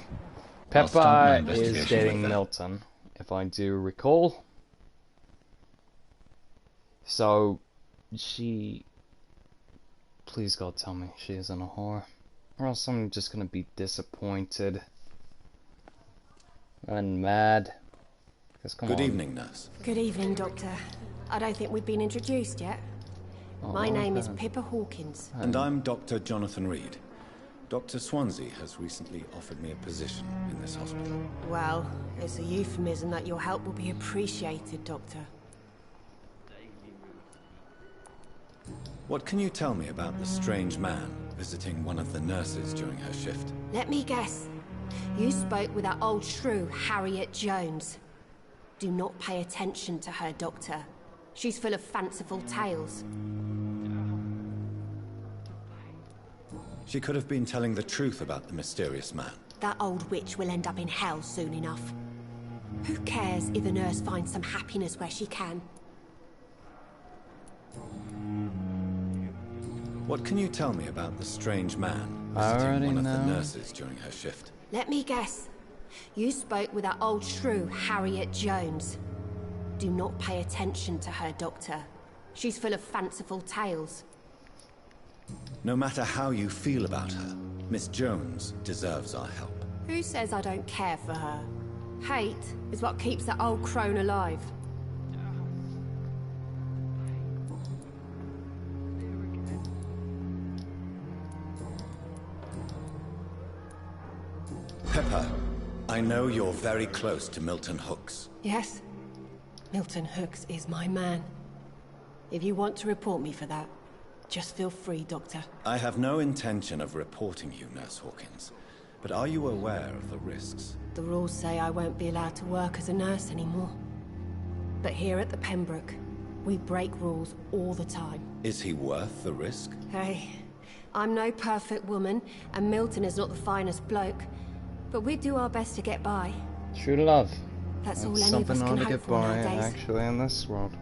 Peppa is dating Milton, if I do recall. So, she... Please God tell me she isn't a whore. Or else I'm just gonna be disappointed. And mad. Good evening, nurse. Good evening, Doctor. I don't think we've been introduced yet. My name is Pippa Hawkins. And I'm Dr. Jonathan Reed. Dr. Swansea has recently offered me a position in this hospital. Well, it's a euphemism that your help will be appreciated, Doctor. What can you tell me about the strange man visiting one of the nurses during her shift? Let me guess. You spoke with that old shrew, Harriet Jones. Do not pay attention to her, Doctor. She's full of fanciful tales. She could have been telling the truth about the mysterious man. That old witch will end up in hell soon enough. Who cares if the nurse finds some happiness where she can? What can you tell me about the strange man visiting one of the nurses during her shift? Let me guess. You spoke with that old shrew, Harriet Jones. Do not pay attention to her, Doctor. She's full of fanciful tales. No matter how you feel about her, Miss Jones deserves our help. Who says I don't care for her? Hate is what keeps that old crone alive. Pepper, I know you're very close to Milton Hooks. Yes, Milton Hooks is my man. If you want to report me for that, just feel free, Doctor. I have no intention of reporting you, Nurse Hawkins. But are you aware of the risks? The rules say I won't be allowed to work as a nurse anymore. But here at the Pembroke, we break rules all the time. Is he worth the risk? Hey, I'm no perfect woman, and Milton is not the finest bloke. But we do our best to get by. True love. That's all any of us can hope for nowadays. Actually, in this world.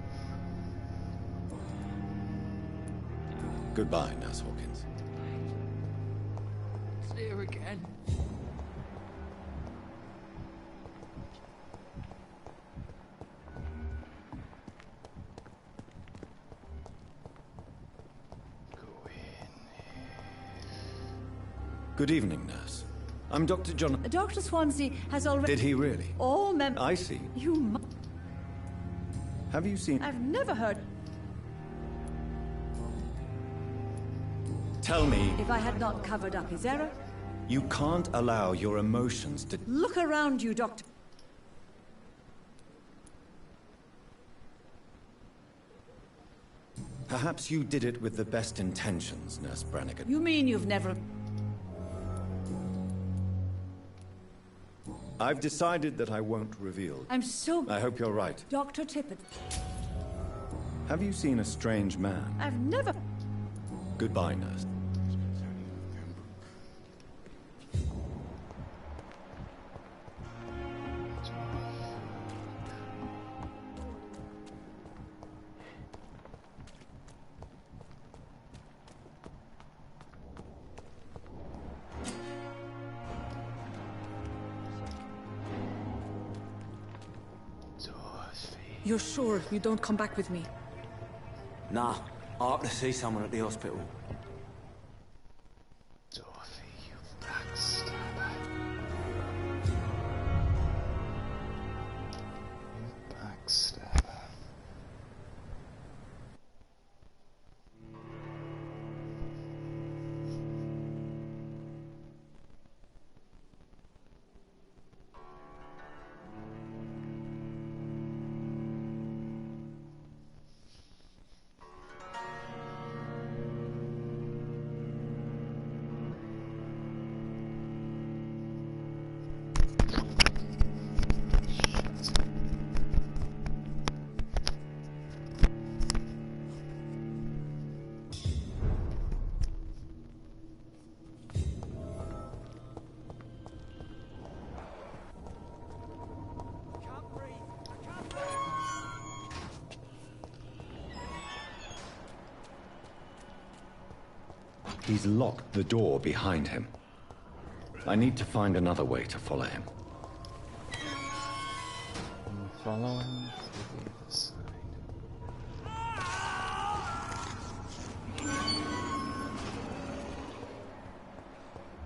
Goodbye, Nurse Hawkins. See her again. Good evening, nurse. I'm Dr. John... Dr. Swansea has already... Did he really? All members... I see. You Have you seen... I've never heard... Tell me... If I had not covered up his error... You can't allow your emotions to... Look around you, Doctor. Perhaps you did it with the best intentions, Nurse Brannigan. You mean you've never... I've decided that I won't reveal. I'm so... I hope you're right. Dr. Tippett. Have you seen a strange man? I've never... Goodbye, nurse. You're sure you don't come back with me? Nah, I have to see someone at the hospital. Dorothy, you backstabber. You backstabber. He's locked the door behind him. I need to find another way to follow him. Follow him to the other side.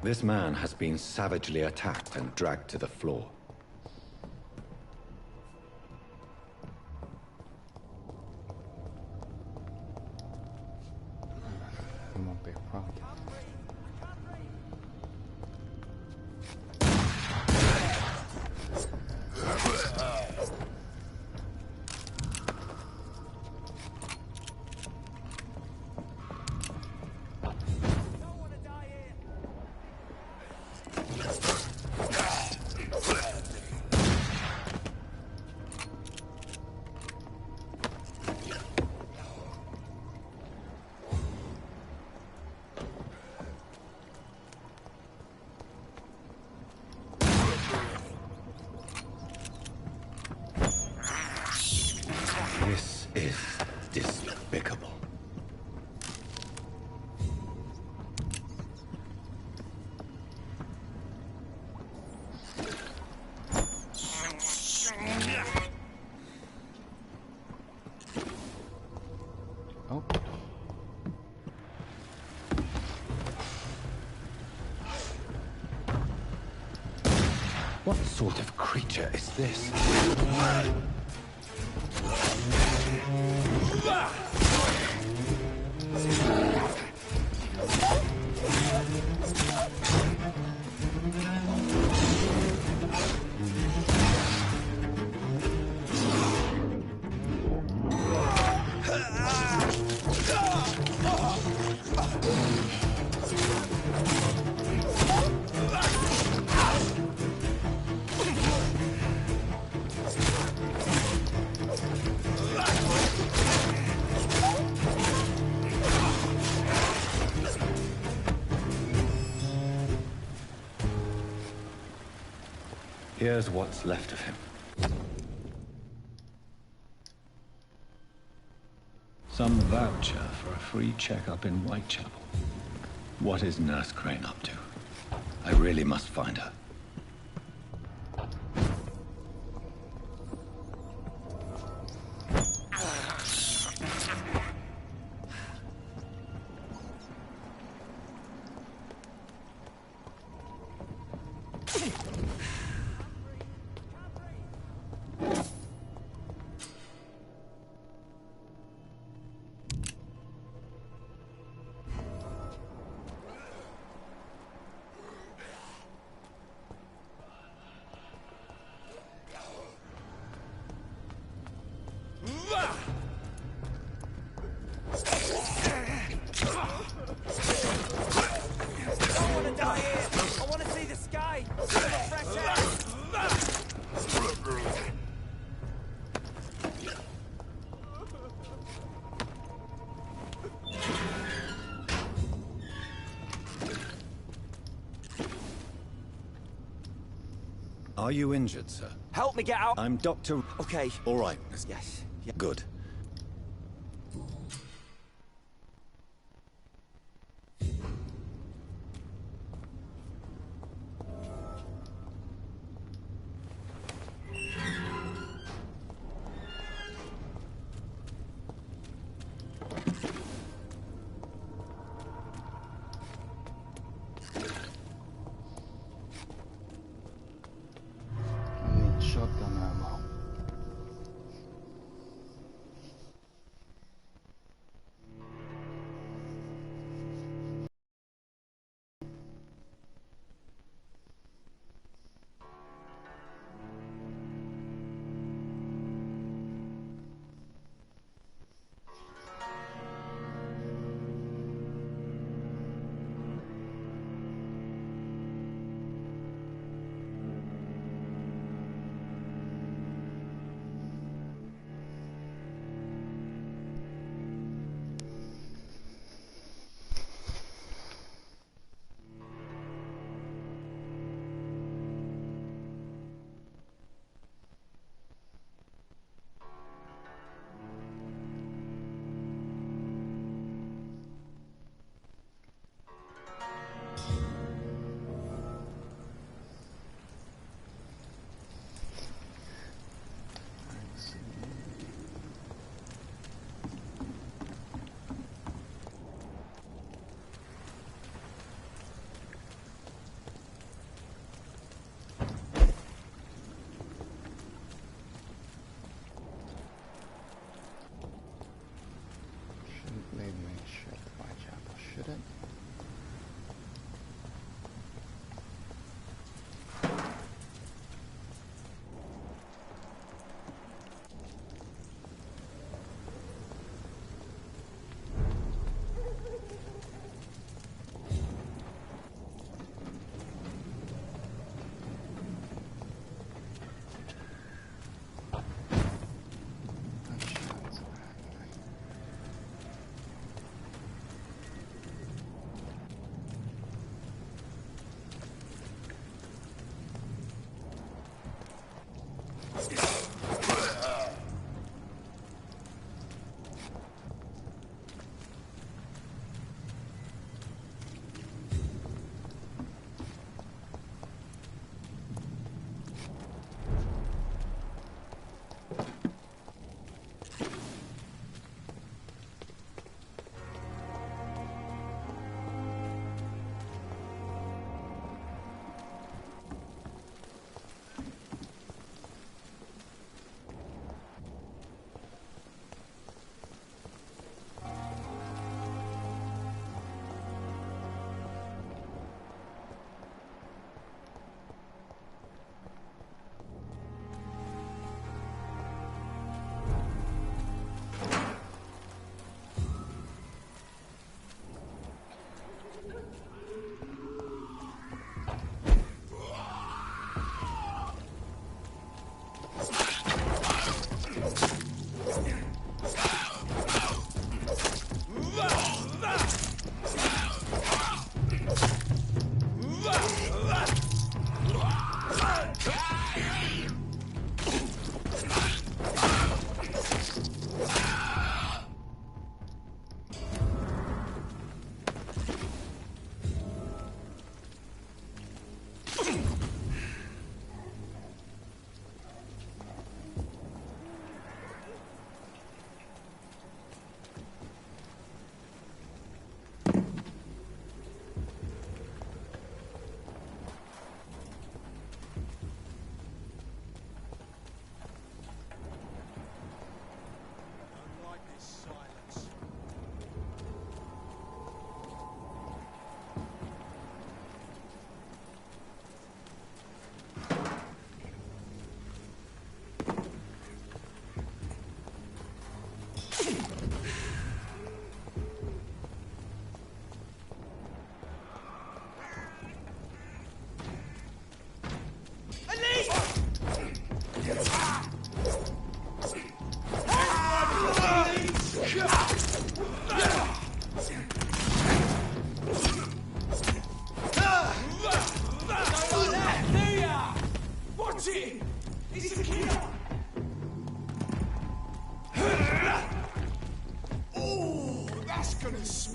This man has been savagely attacked and dragged to the floor. It won't be a problem. This is despicable. Oh. What sort of creature is this? Here's what's left of him. Some voucher for a free checkup in Whitechapel. What is Nurse Crane up to? I really must find her. Are you injured, sir? Help me get out! I'm Dr. Okay. All right. Yes. Yeah. Good. Shotgun ammo.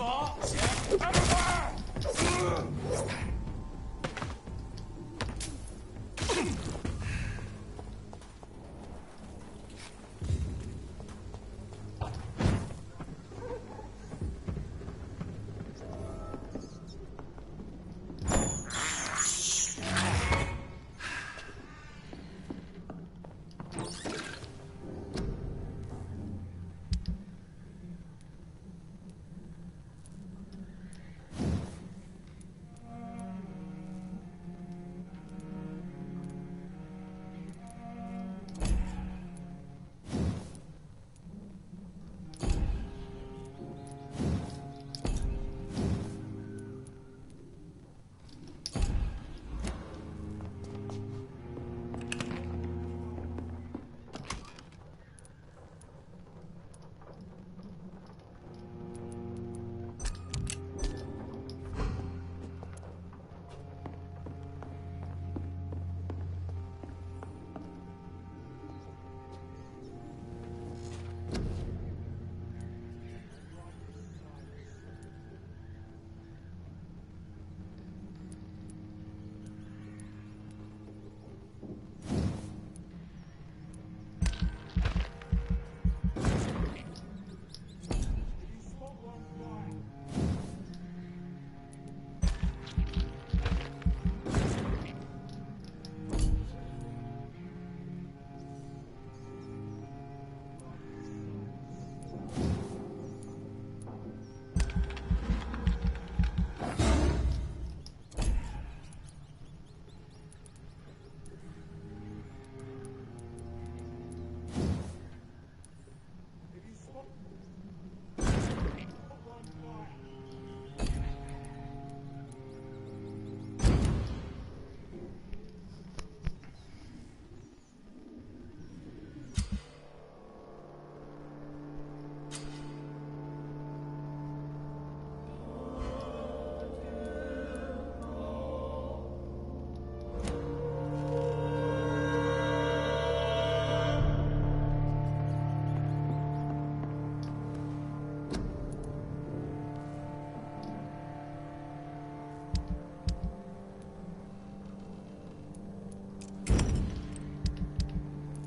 far?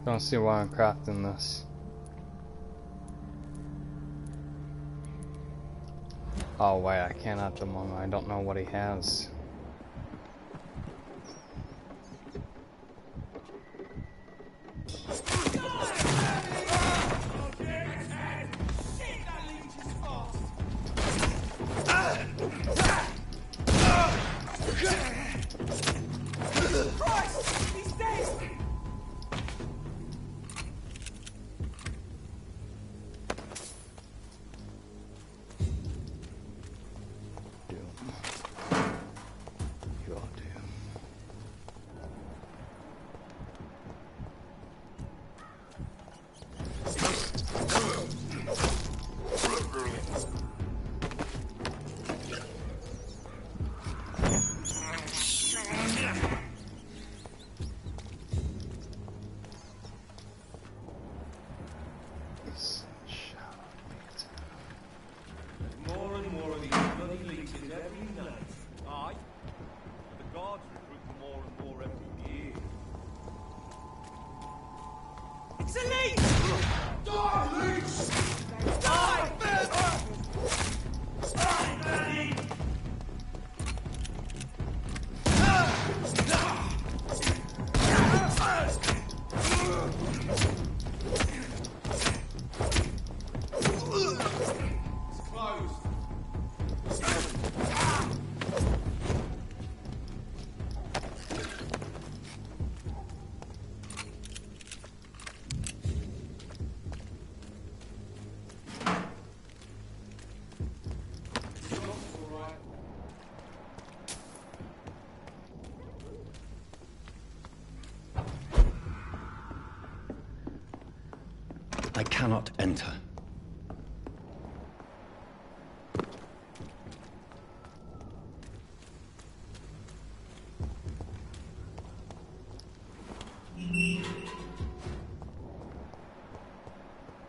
Don't see why I'm crafting this. Oh wait, I can't at the moment. I don't know what he has. I cannot enter.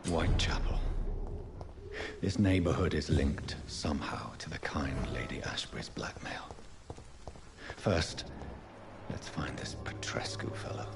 Whitechapel. This neighborhood is linked somehow to the kind Lady Ashbury's blackmail. First, let's find this Petrescu fellow.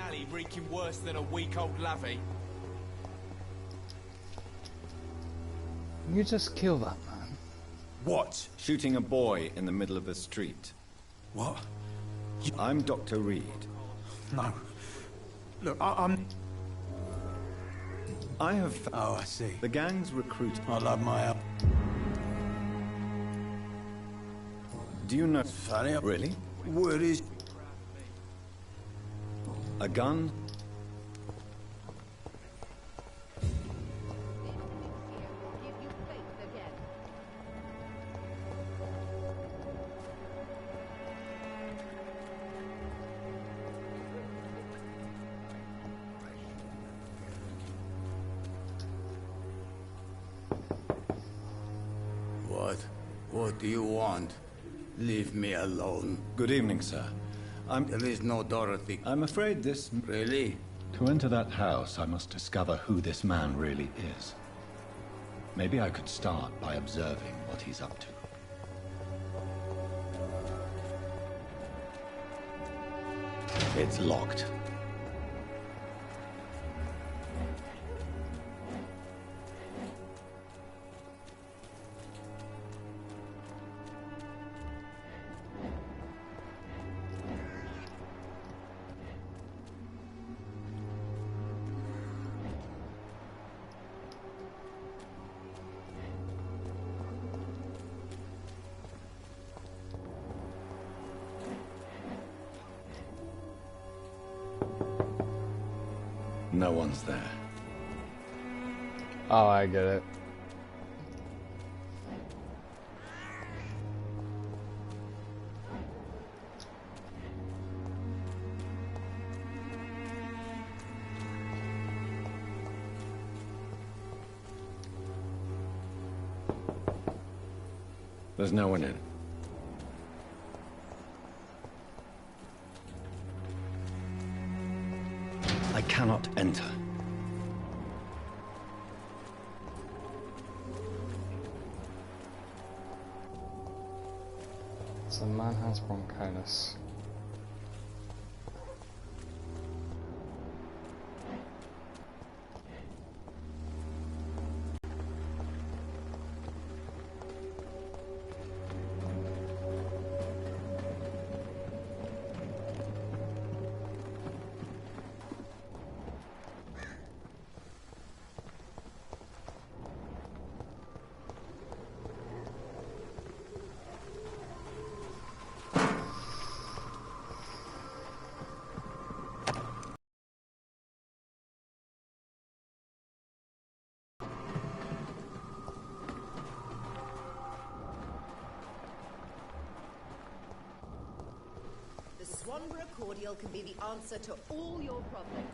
Alley reeking worse than a week-old lavvy. You just kill that man. What? Shooting a boy in the middle of the street. What? I'm Dr. Reed. No. Look, I'm... I have... Oh, I see. The gang's recruit. I love my help. Do you know... Funny. Really? Word is... A gun? What do you want? Leave me alone. Good evening, sir. There is no Dorothy. I'm afraid this... Really? To enter that house, I must discover who this man really is. Maybe I could start by observing what he's up to. It's locked. No one's there. Oh, I get it. There's no one in. I cannot enter. So man has bronchitis. Swanborough cordial can be the answer to all your problems.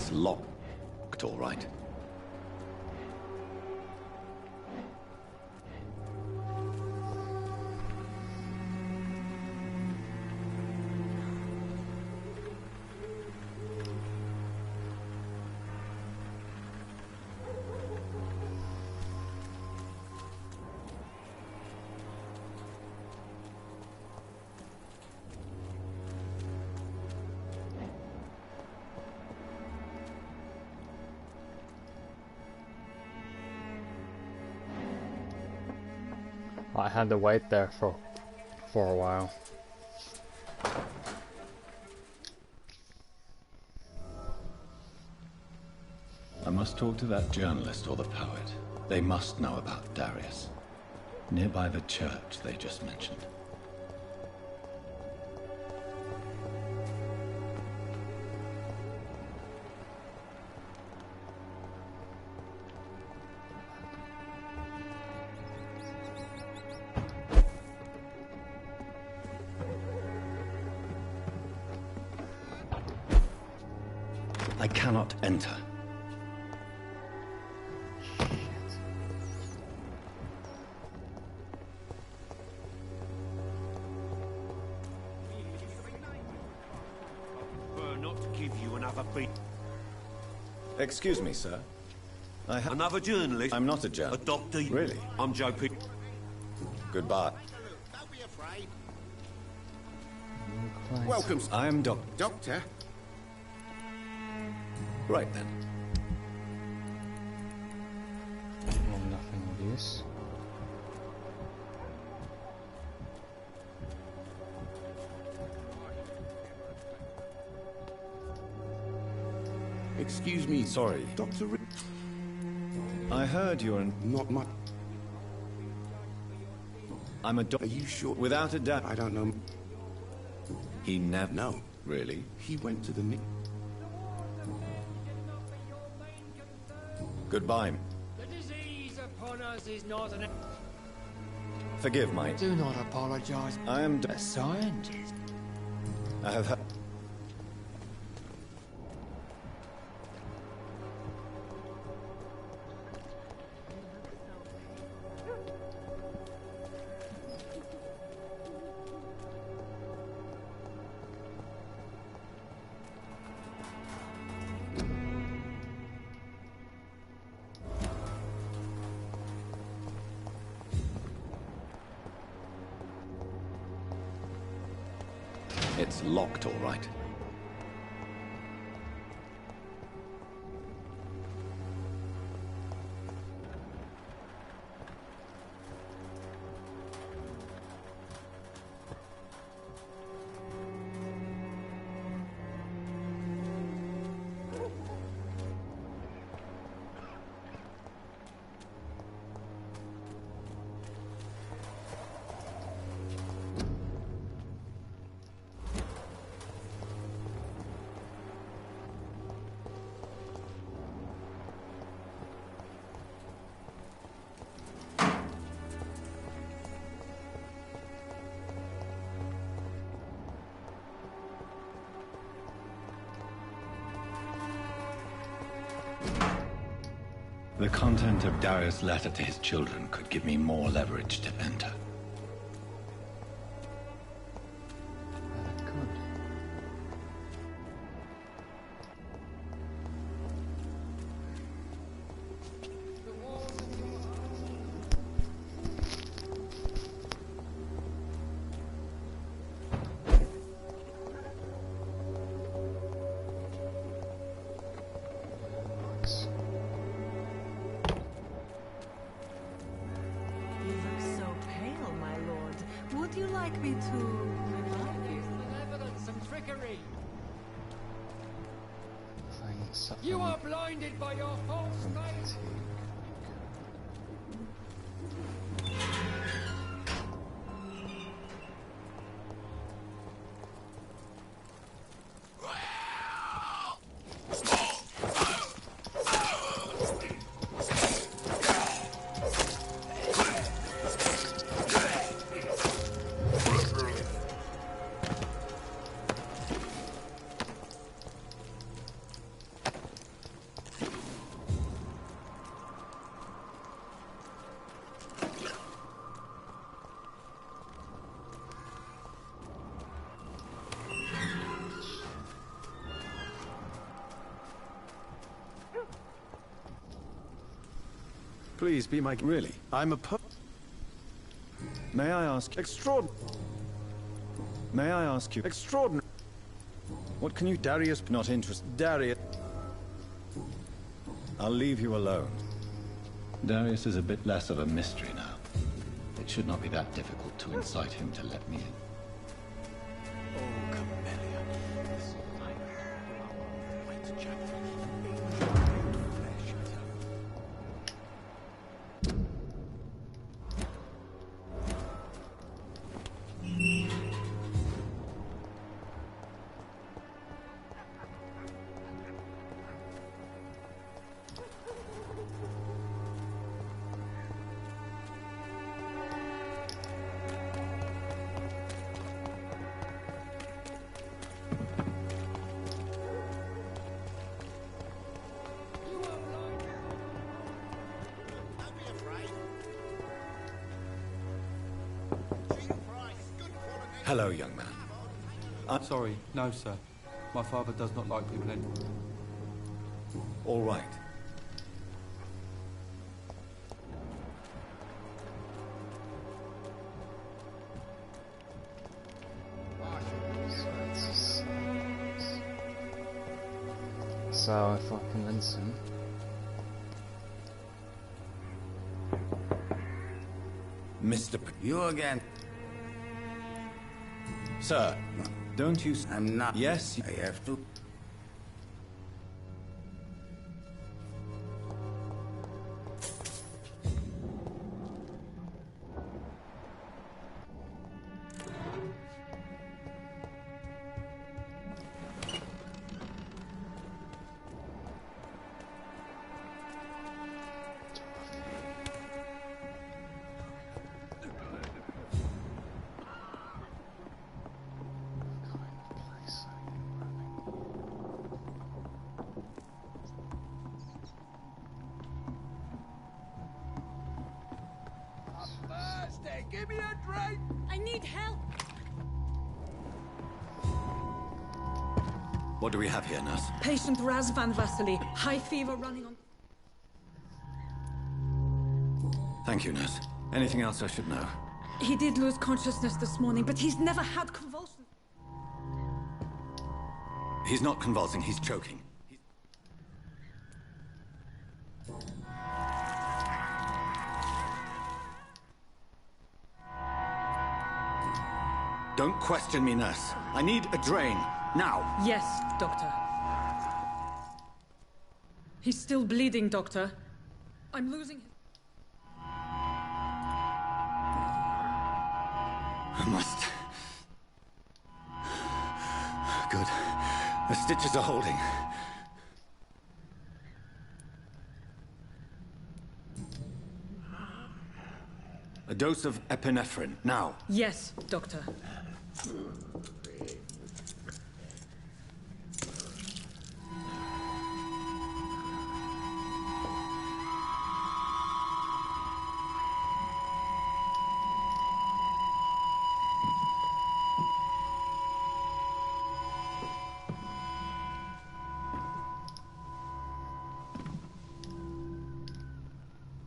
It's locked, all right. I had to wait there for a while. I must talk to that journalist or the poet. They must know about Darius. Nearby the church they just mentioned. I cannot enter. Not to give you another beat. Excuse me, sir. Another journalist? I'm not a journalist. A doctor? Really? I'm joking. Goodbye. Don't be afraid. Christ. Welcome. I am Doctor. Right then. Well, nothing of use. Excuse me. Sorry. Dr. I heard you're an... Not much. I'm a doctor. Are you sure? Without a doubt. I don't know. He never... No. Really? He went to the... Goodbye. The disease upon us is not an... Forgive my... Do not apologize. I am... A scientist. I have heard... It's locked, all right. The content of Darius' letter to his children could give me more leverage to enter. You are blinded by your false faith. Please be my... Really? I'm a May I ask... May I ask you... Extraordinary. What can you... Darius... Not interested. Darius... I'll leave you alone. Darius is a bit less of a mystery now. It should not be that difficult to incite him to let me in. Hello, young man. Sorry, no, sir. My father does not like people in... All right. Sour fucking ensign. Mr. You again. Sir, don't you... I'm not... Yes? I have to... Give me a drink! I need help! What do we have here, nurse? Patient Raz van Vasily, high fever running on... Thank you, nurse. Anything else I should know? He did lose consciousness this morning, but he's never had convulsions. He's not convulsing, he's choking. Don't question me, nurse. I need a drain, now. Yes, Doctor. He's still bleeding, Doctor. I'm losing him. I must... Good. The stitches are holding. A dose of epinephrine, now. Yes, Doctor.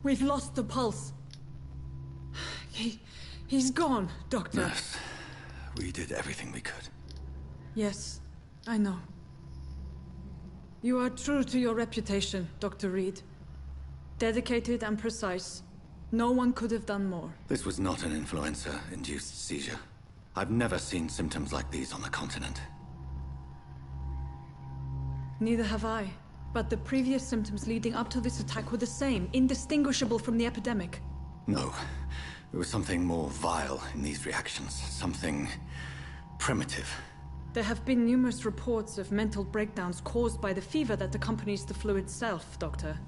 We've lost the pulse. He's gone, Doctor. Nurse, we did everything we could. Yes, I know. You are true to your reputation, Dr. Reed. Dedicated and precise. No one could have done more. This was not an influenza-induced seizure. I've never seen symptoms like these on the continent. Neither have I. But the previous symptoms leading up to this attack were the same, indistinguishable from the epidemic. No. There was something more vile in these reactions. Something primitive. There have been numerous reports of mental breakdowns caused by the fever that accompanies the flu itself, Doctor.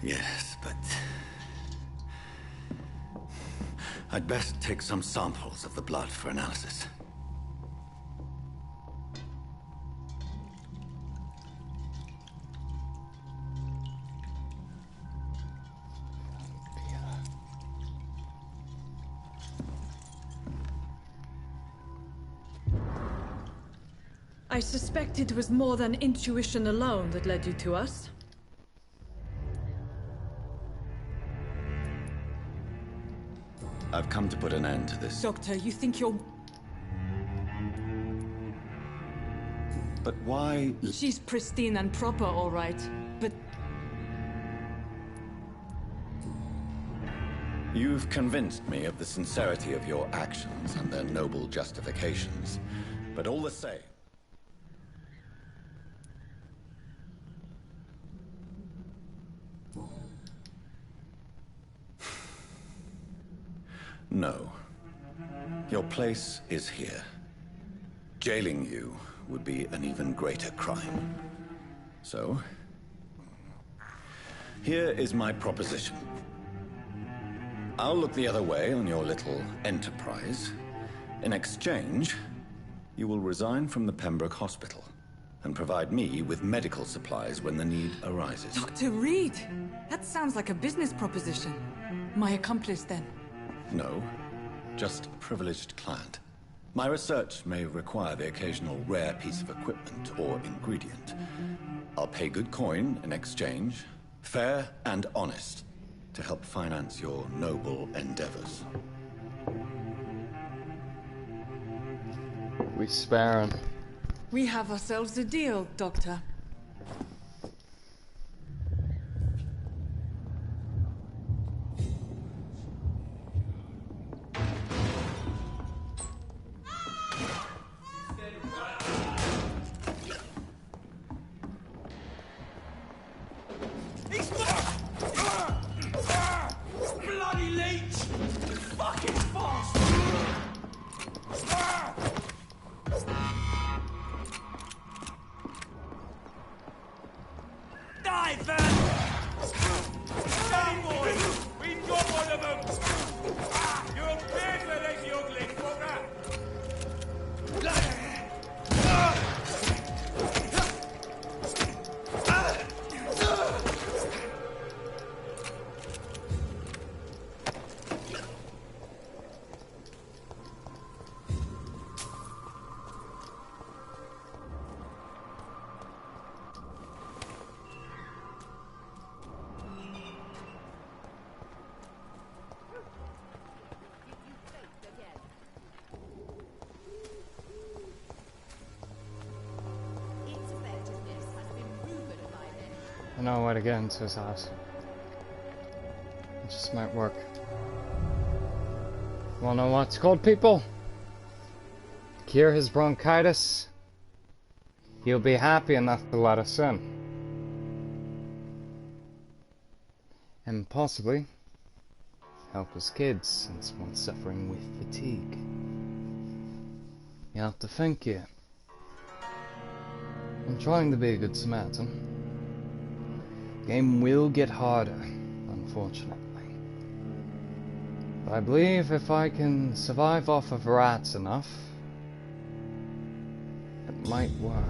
Yes, but... I'd best take some samples of the blood for analysis. I suspect it was more than intuition alone that led you to us. I've come to put an end to this. Doctor, you think you're... But why... She's pristine and proper, all right. But... You've convinced me of the sincerity of your actions and their noble justifications. But all the same... No. Your place is here. Jailing you would be an even greater crime. So, here is my proposition. I'll look the other way on your little enterprise. In exchange, you will resign from the Pembroke Hospital and provide me with medical supplies when the need arises. Dr. Reed! That sounds like a business proposition. My accomplice, then? No, just a privileged client. My research may require the occasional rare piece of equipment or ingredient. I'll pay good coin in exchange, fair and honest, to help finance your noble endeavors. We spare him. We have ourselves a deal, Doctor. Bloody leech! Fucking fast! Die, Van! Steady, boys! We've got one of them! You're a big little youngling, fucker! I know where to get into his house. It just might work. Wanna know what it's called, people? Cure his bronchitis. He'll be happy enough to let us in. And possibly help his kids, since one's suffering with fatigue. You have to think here. I'm trying to be a good Samaritan. Game will get harder, unfortunately. But I believe if I can survive off of rats enough, it might work.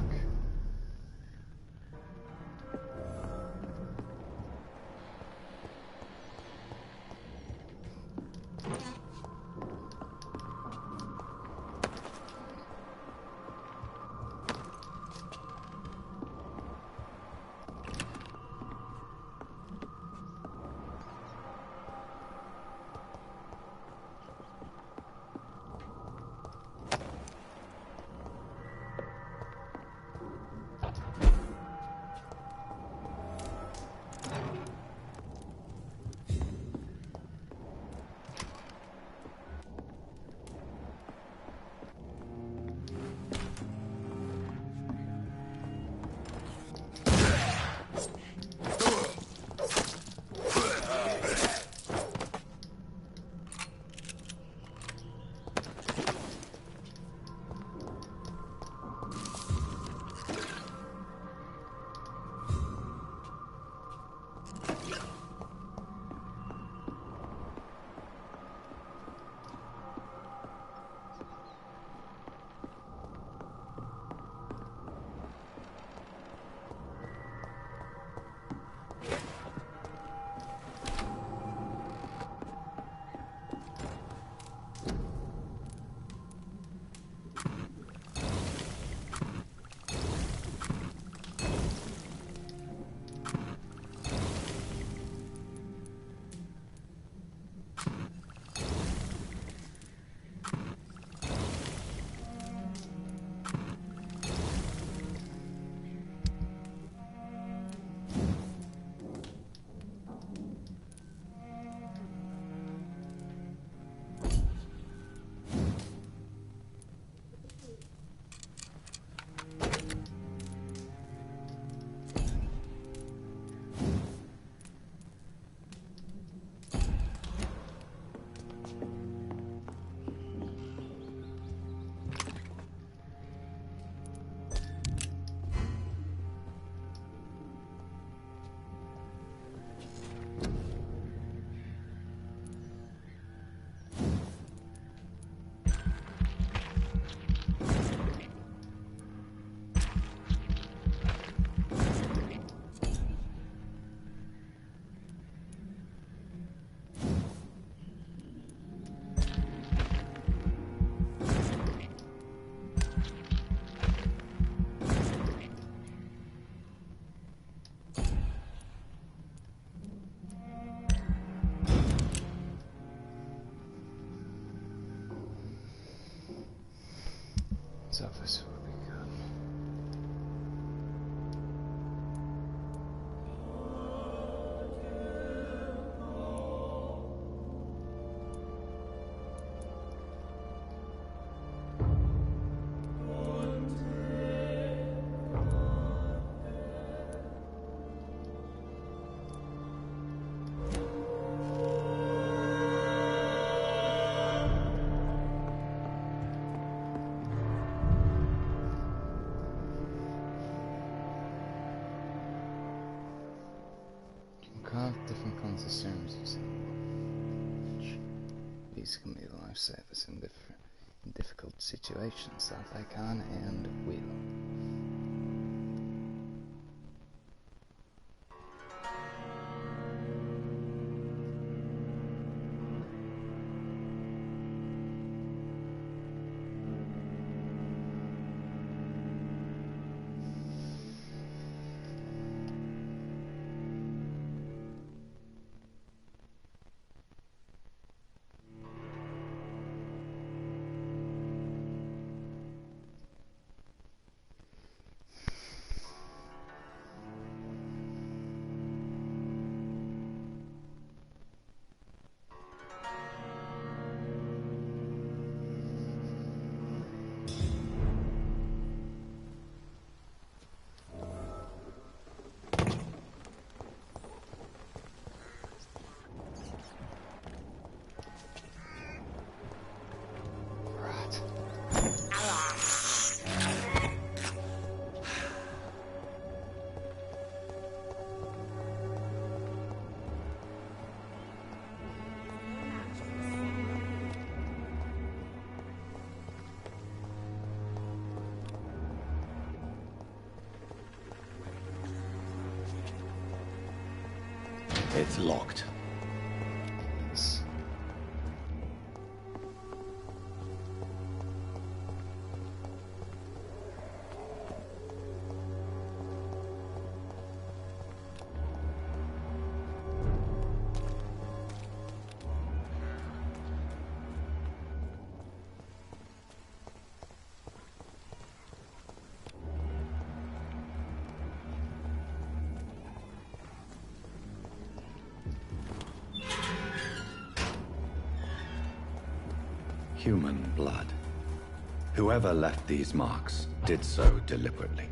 Science assumes you see. These can be lifesavers in difficult situations that they can and will. It's locked. Human blood. Whoever left these marks did so deliberately.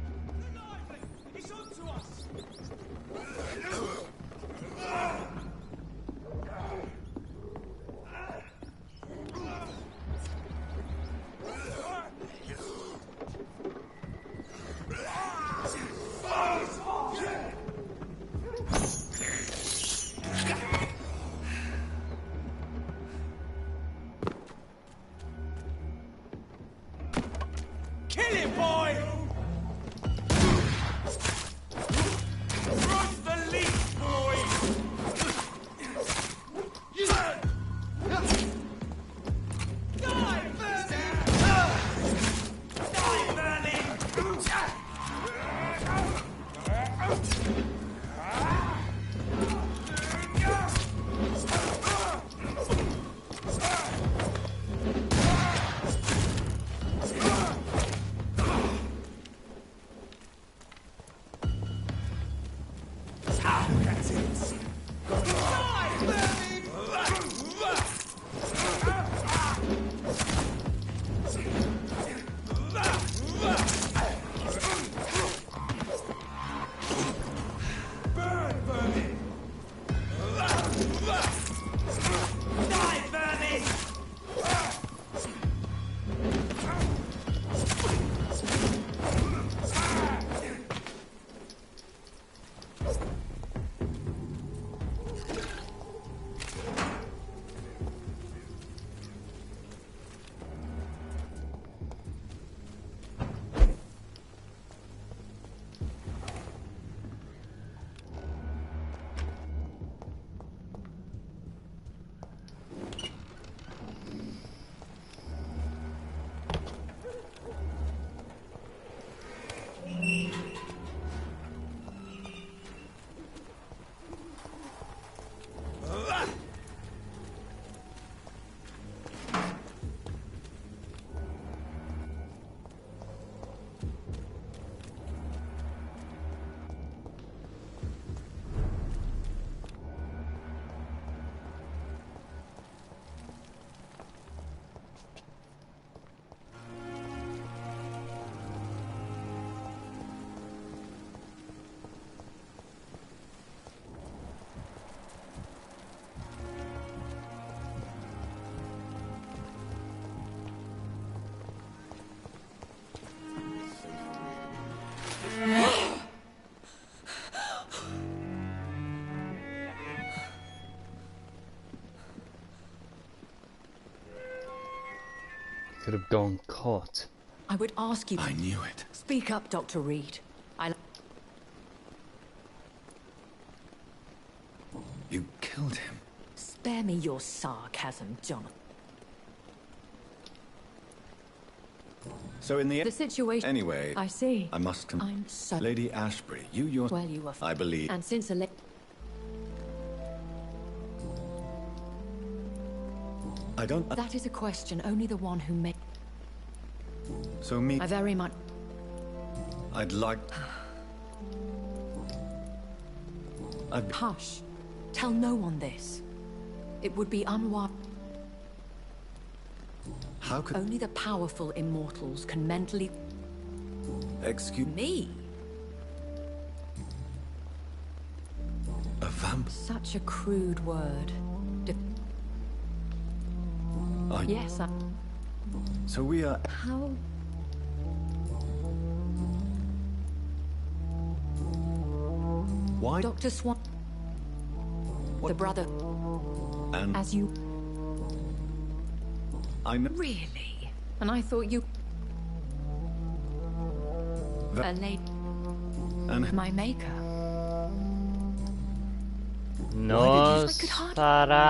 could have gone caught. I would ask you... I knew it. Speak up, Dr. Reed. You killed him. Spare me your sarcasm, John. So in the situation... Anyway... I see. I must... I'm so... Lady Ashbury, you're... Well, you were... I believe... And since I don't... That is a question only the one who made... So me... I very much... I'd like... Hush. Tell no one this. It would be unwise. How could... Only the powerful immortals can mentally... Excuse... Me? A vamp... Such a crude word. Yes, So we are... How... Why? Dr. Swan... The brother... And... As you... I know... Really? And I thought you... A lady... And... My maker. Nosferatu.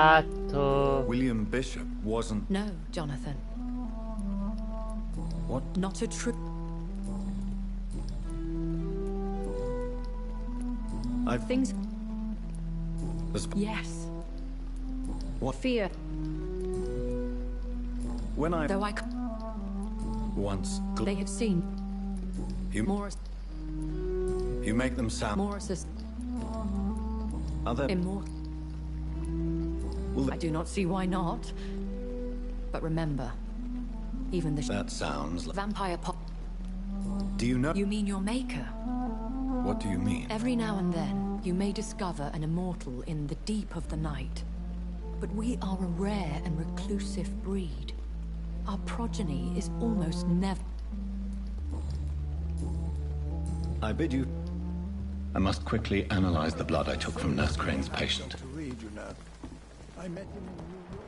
William Bishop wasn't... No, Jonathan. What? Not a true... Things... Yes. What? Fear. When I... Though I... Once... They had seen... You... Morris... You make them sound... Morris's... Other... Immortal... Well, I do not see why not. But remember... Even the... That sounds like... Vampire pop... Do you know... You mean your maker? What do you mean? Every now and then, you may discover an immortal in the deep of the night. But we are a rare and reclusive breed. Our progeny is almost never... I bid you... I must quickly analyze the blood I took from Nurse Crane's patient. Dr. Reed, you know. I met him in New York.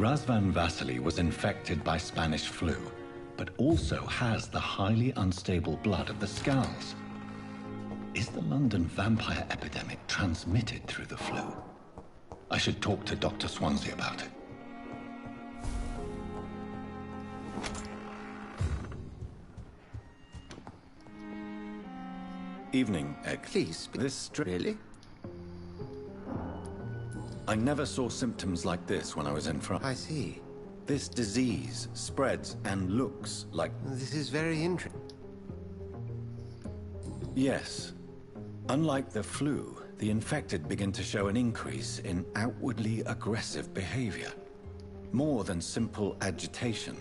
Razvan Vasily was infected by Spanish flu, but also has the highly unstable blood of the Skulls. Is the London vampire epidemic transmitted through the flu? I should talk to Dr. Swansea about it. Evening, Egg. Please, this really? I never saw symptoms like this when I was in France. I see. This disease spreads and looks like... This is very interesting. Yes. Unlike the flu, the infected begin to show an increase in outwardly aggressive behavior. More than simple agitation.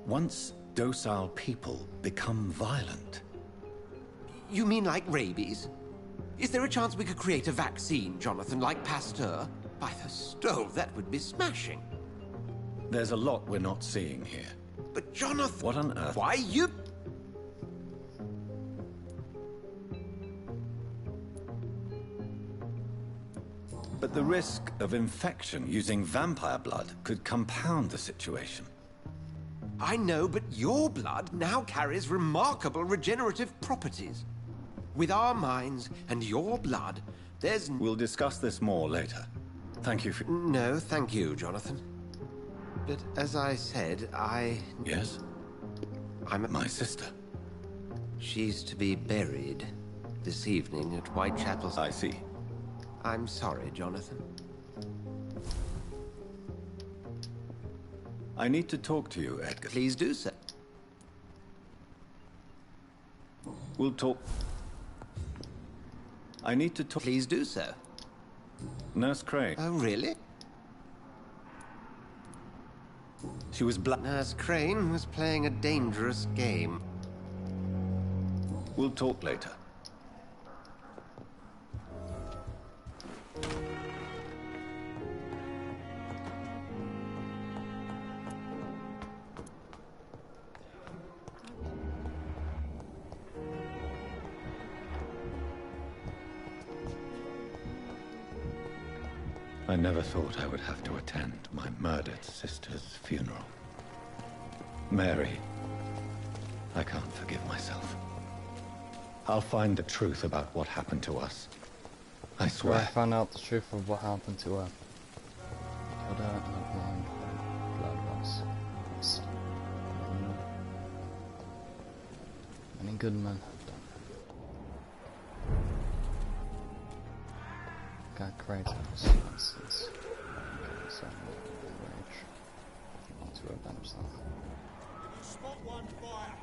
Once docile people become violent. You mean like rabies? Is there a chance we could create a vaccine, Jonathan, like Pasteur? By the stove, that would be smashing. There's a lot we're not seeing here. But Jonathan... What on earth? Why you... But the risk of infection using vampire blood could compound the situation. I know, but your blood now carries remarkable regenerative properties. With our minds and your blood, there's... We'll discuss this more later. Thank you for... No, thank you, Jonathan. But as I said, Yes? I'm... My sister. She's to be buried this evening at Whitechapel. I see. I'm sorry, Jonathan. I need to talk to you, Edgar. Please do so. We'll talk... I need to talk... Please do so. Nurse Crane. Oh, really? She was Nurse Crane was playing a dangerous game. We'll talk later. I never thought I would have to attend my murdered sister's funeral. Mary, I can't forgive myself. I'll find the truth about what happened to us. I swear. I found out the truth of what happened to her. Killed her in a blind blood loss. Many good men have done it. Got Kratos, for instance. So, rage. To avenge them. Spot one fire.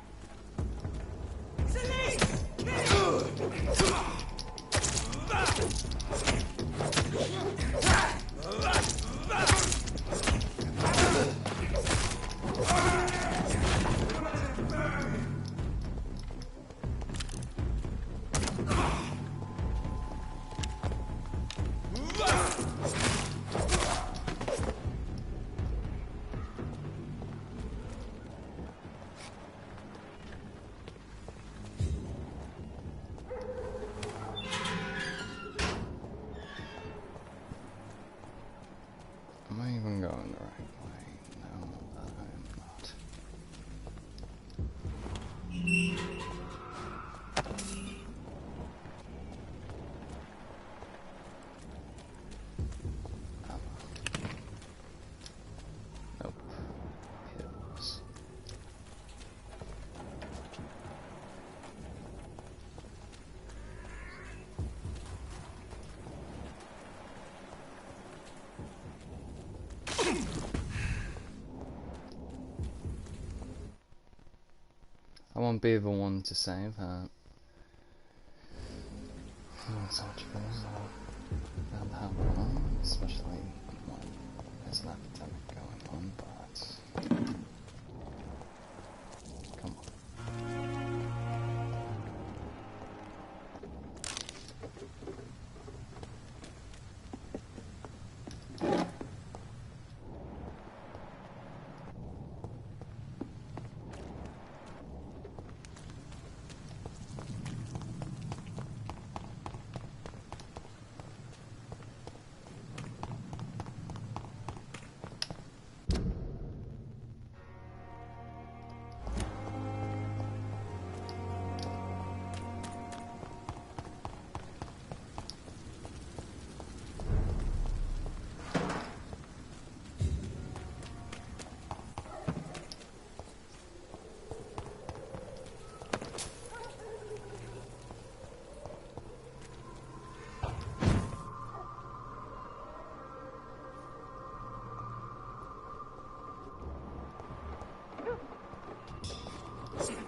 Am I even going the right way? No, I'm not. Nope. Hills. I won't be the one to save her. It's much better than have one, especially when there's an epidemic going on, but come on.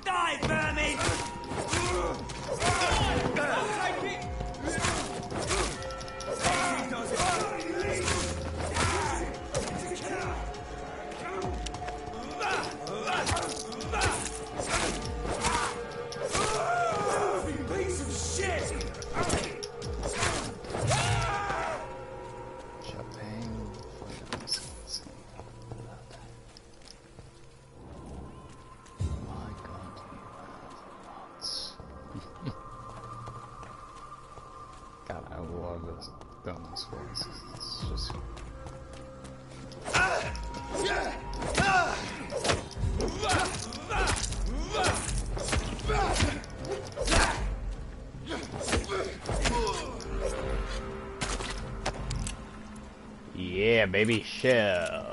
Die, vermin! Piece of shit! God, I love this Donald's voice. It's just... Yeah, baby, shells.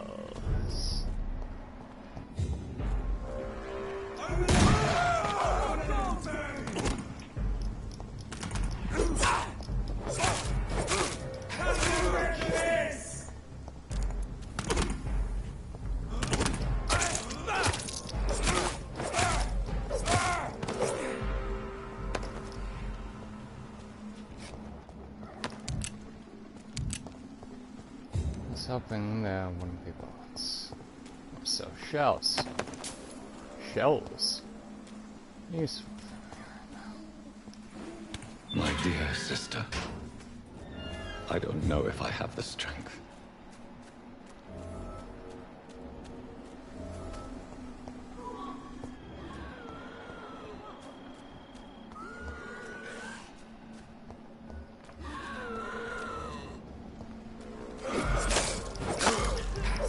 Hoping there wouldn't be bullets. Oops. so. Shells. Shells. Useful. My dear sister, I don't know if I have the strength.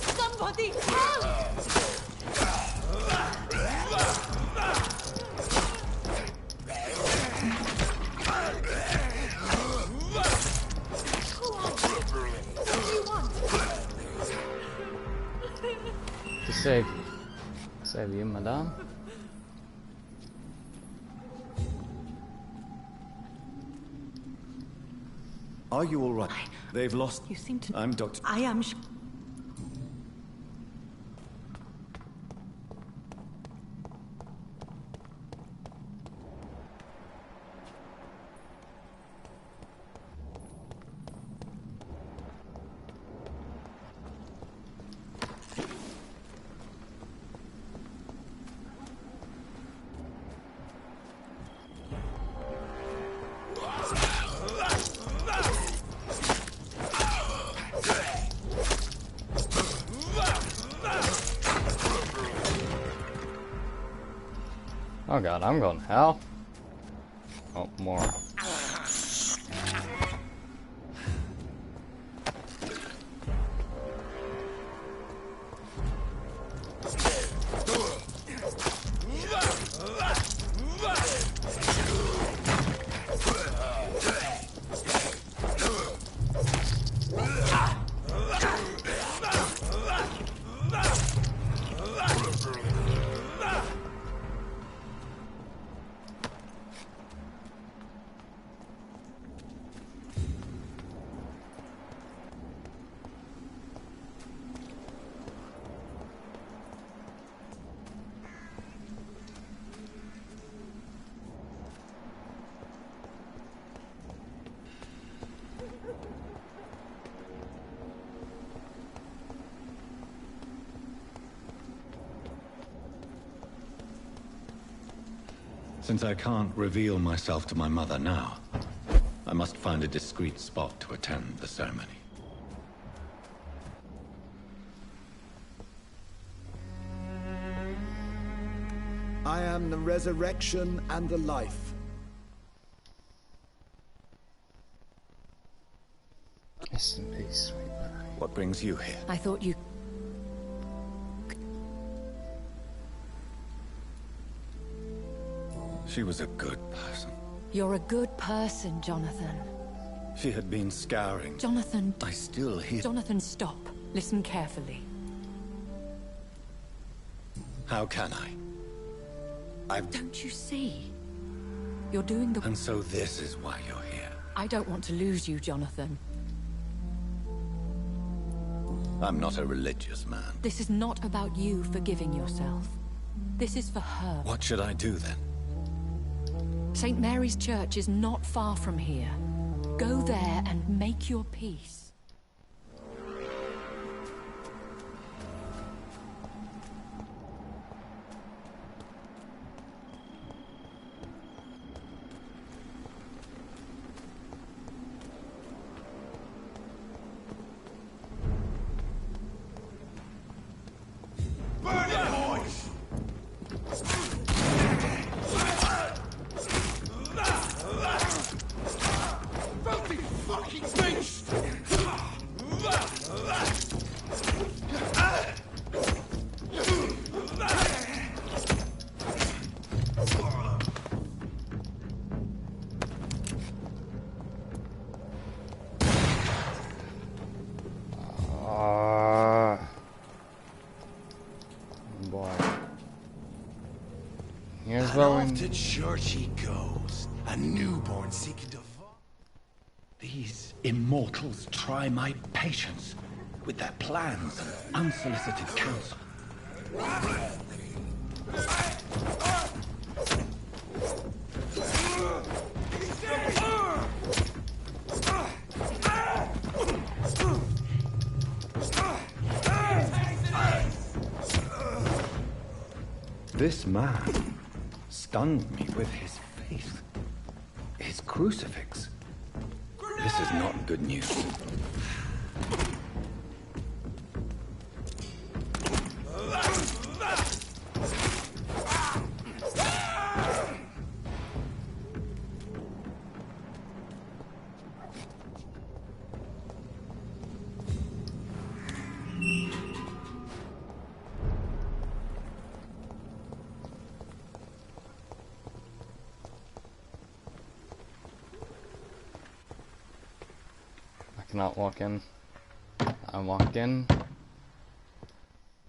Somebody help! To save you, madame. Are you all right? They've lost... You seem to... I'm Dr... I am... Oh god, I'm going to hell. Oh, more. Since I can't reveal myself to my mother now, I must find a discreet spot to attend the ceremony. I am the resurrection and the life. Rest in peace, sweet Bride. What brings you here? I thought you... She was a good person. You're a good person, Jonathan. She had been scouring. Jonathan... I still hear... Jonathan, stop. Listen carefully. How can I? Don't you see? You're doing the... And so this is why you're here. I don't want to lose you, Jonathan. I'm not a religious man. This is not about you forgiving yourself. This is for her. What should I do then? St. Mary's Church is not far from here. Go there and make your peace. Off to church he goes, a newborn seeking to fall. These immortals try my patience with their plans and unsolicited counsel. This man stunned me with his faith. His crucifix. This is not good news. Cannot walk in. I walk in.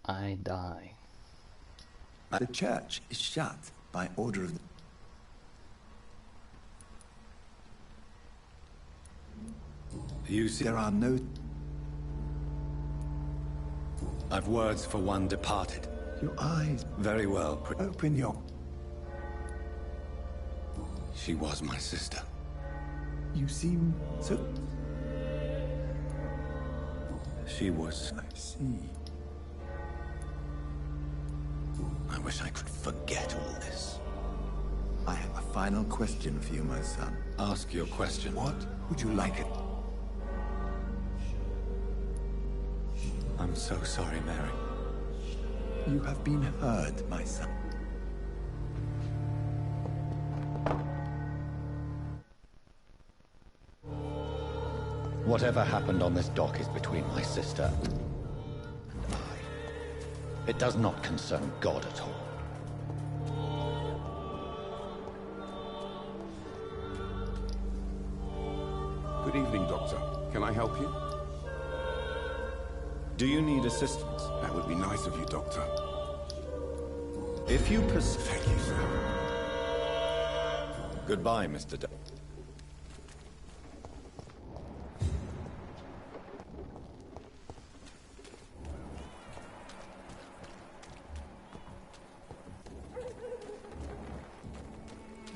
I die. The church is shut by order of the... You see, there are no... I've words for one departed. Your eyes... Very well. Open your... She was my sister. You seem so... She was... I see. I wish I could forget all this. I have a final question for you, my son. Ask your question. What would you like it? I'm so sorry, Mary. You have been heard, my son. Whatever happened on this dock is between my sister and I. It does not concern God at all. Good evening, Doctor. Can I help you? Do you need assistance? That would be nice of you, Doctor. If you Thank you, sir. Goodbye, Mr.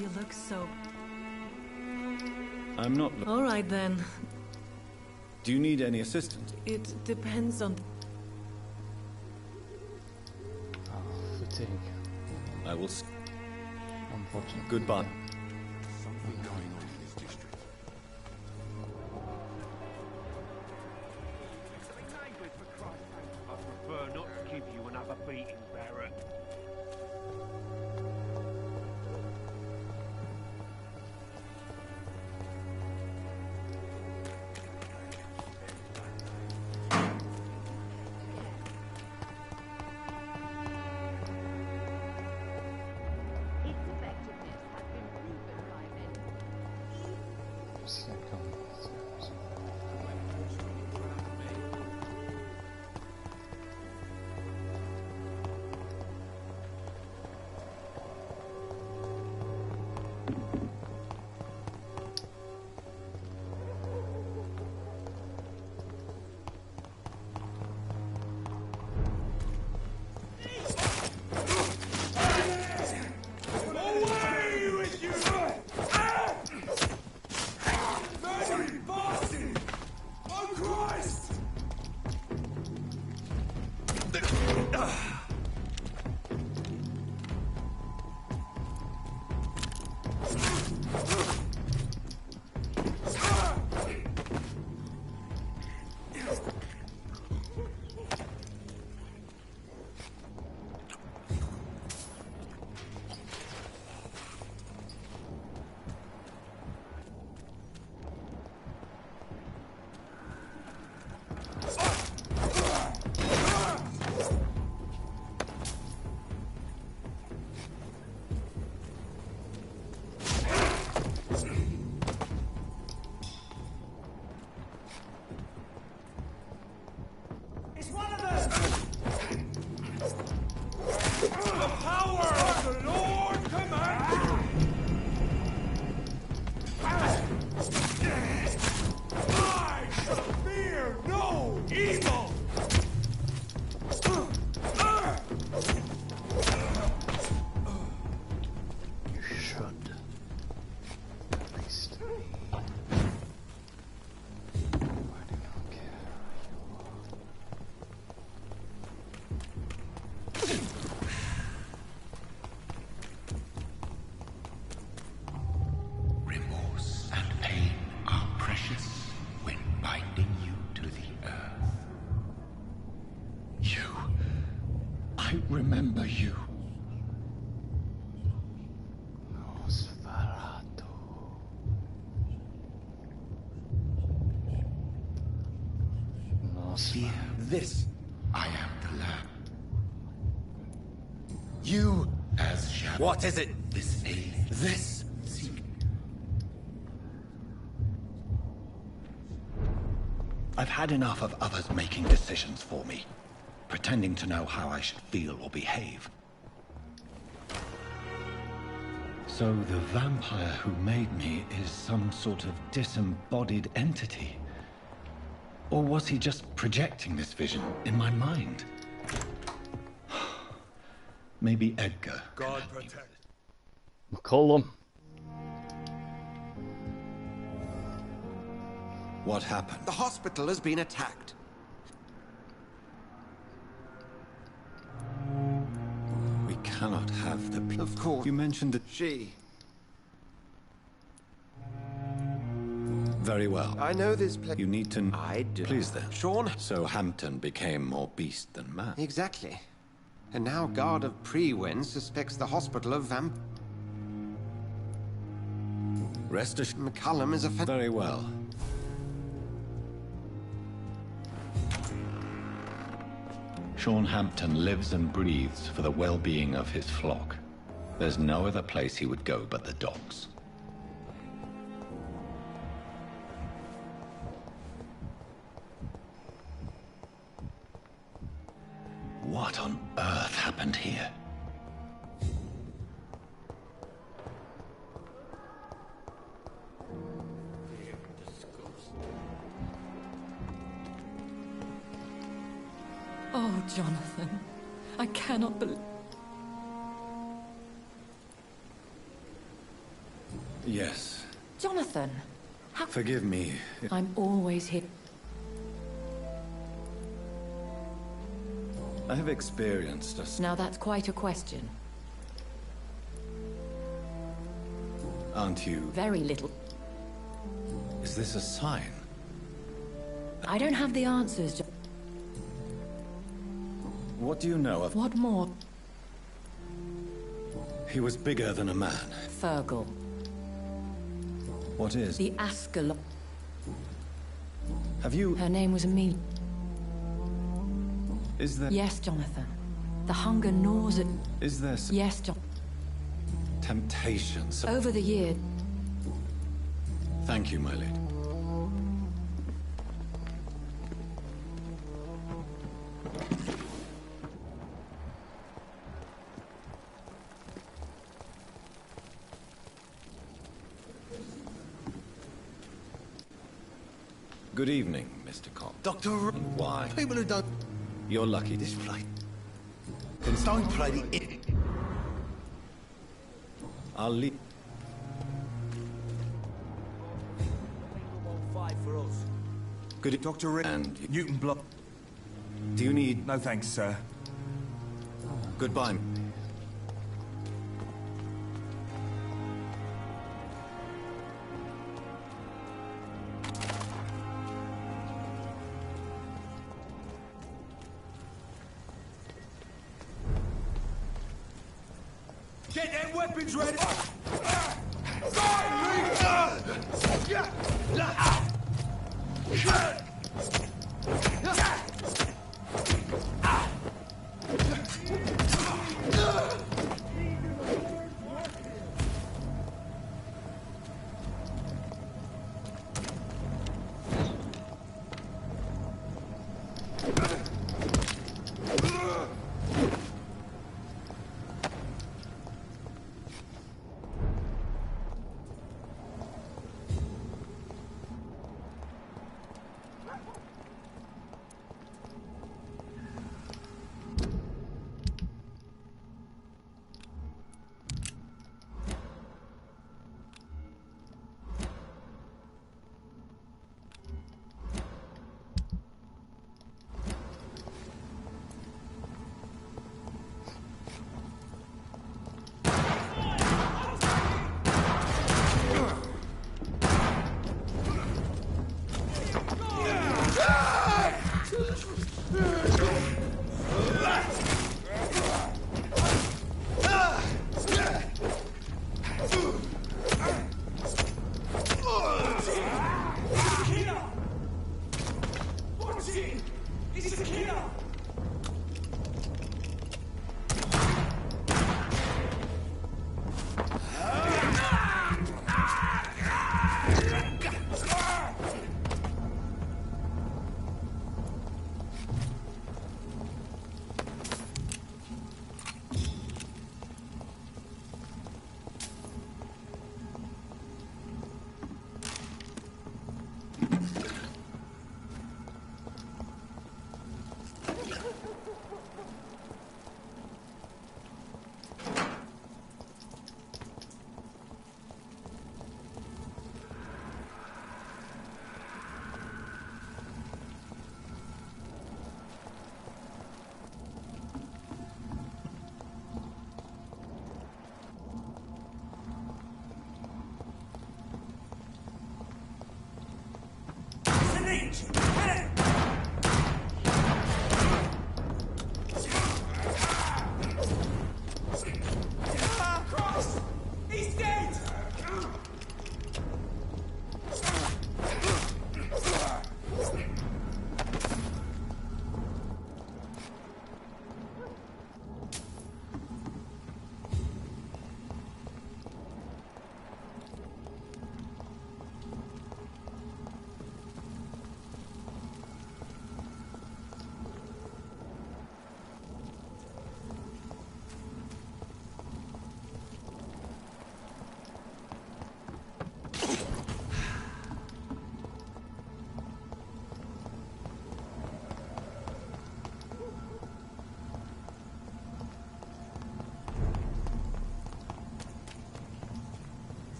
You look so... I'm not... All right, then. Do you need any assistance? It depends on... Oh, fatigue. I will... Unfortunately. Goodbye. Something going on in this district. I prefer not to give you another beating, Barrett. Away with you! Moss. This, I am the Lamb. You, as shadow. What is it? This alien. This? Seek. I've had enough of others making decisions for me, pretending to know how I should feel or behave. So the vampire who made me is some sort of disembodied entity? Or was he just projecting this vision in my mind? Maybe Edgar. God protect. McCollum. What happened? The hospital has been attacked. We cannot have the... Of course. You mentioned that... She. Very well. I know this place. You need to... I do. Please then. Sean? So Hampton became more beast than man. Exactly. And now Guard of Prewen suspects the hospital of Vamp... Rest assured... McCullum is a... Very well. Sean Hampton lives and breathes for the well-being of his flock. There's no other place he would go but the docks. What on earth happened here? Oh, Jonathan. I cannot believe... Yes. Jonathan! How... Forgive me. I'm always here. I have experienced a... Now that's quite a question. Aren't you... Very little. Is this a sign? I don't have the answers, What do you know of... What more? He was bigger than a man. Fergal. What is... The Ascalon. Have you... Her name was Amelia. Is there... Yes, Jonathan. The hunger gnaws at... Is there... Yes, John. Temptations... Over the year... Thank you, my lady. Good evening, Mr. Cobb. Doctor... And why? People who don't... You're lucky this play. Don't play the... I'll leave... Good... Dr. Rick... And... Newton Block... Do you need... No thanks, sir. Goodbye. Get them weapons ready!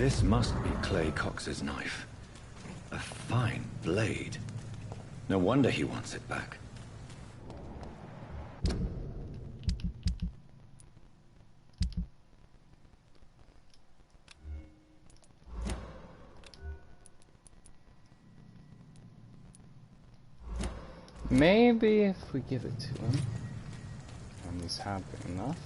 This must be Clay Cox's knife. A fine blade. No wonder he wants it back. Maybe if we give it to him, and he's happy enough.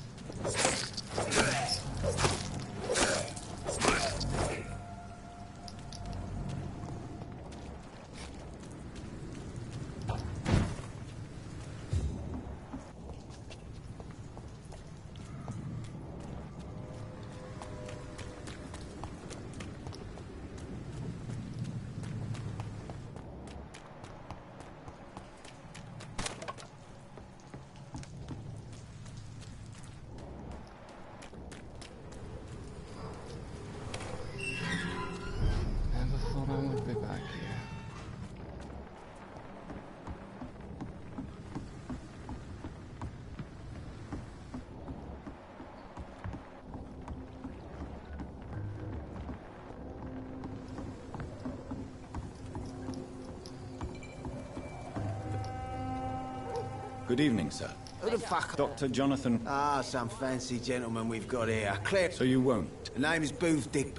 Good evening, sir. Who the fuck? Dr. Jonathan... Ah, some fancy gentleman we've got here. Claire... So you won't? The name is Booth Dick.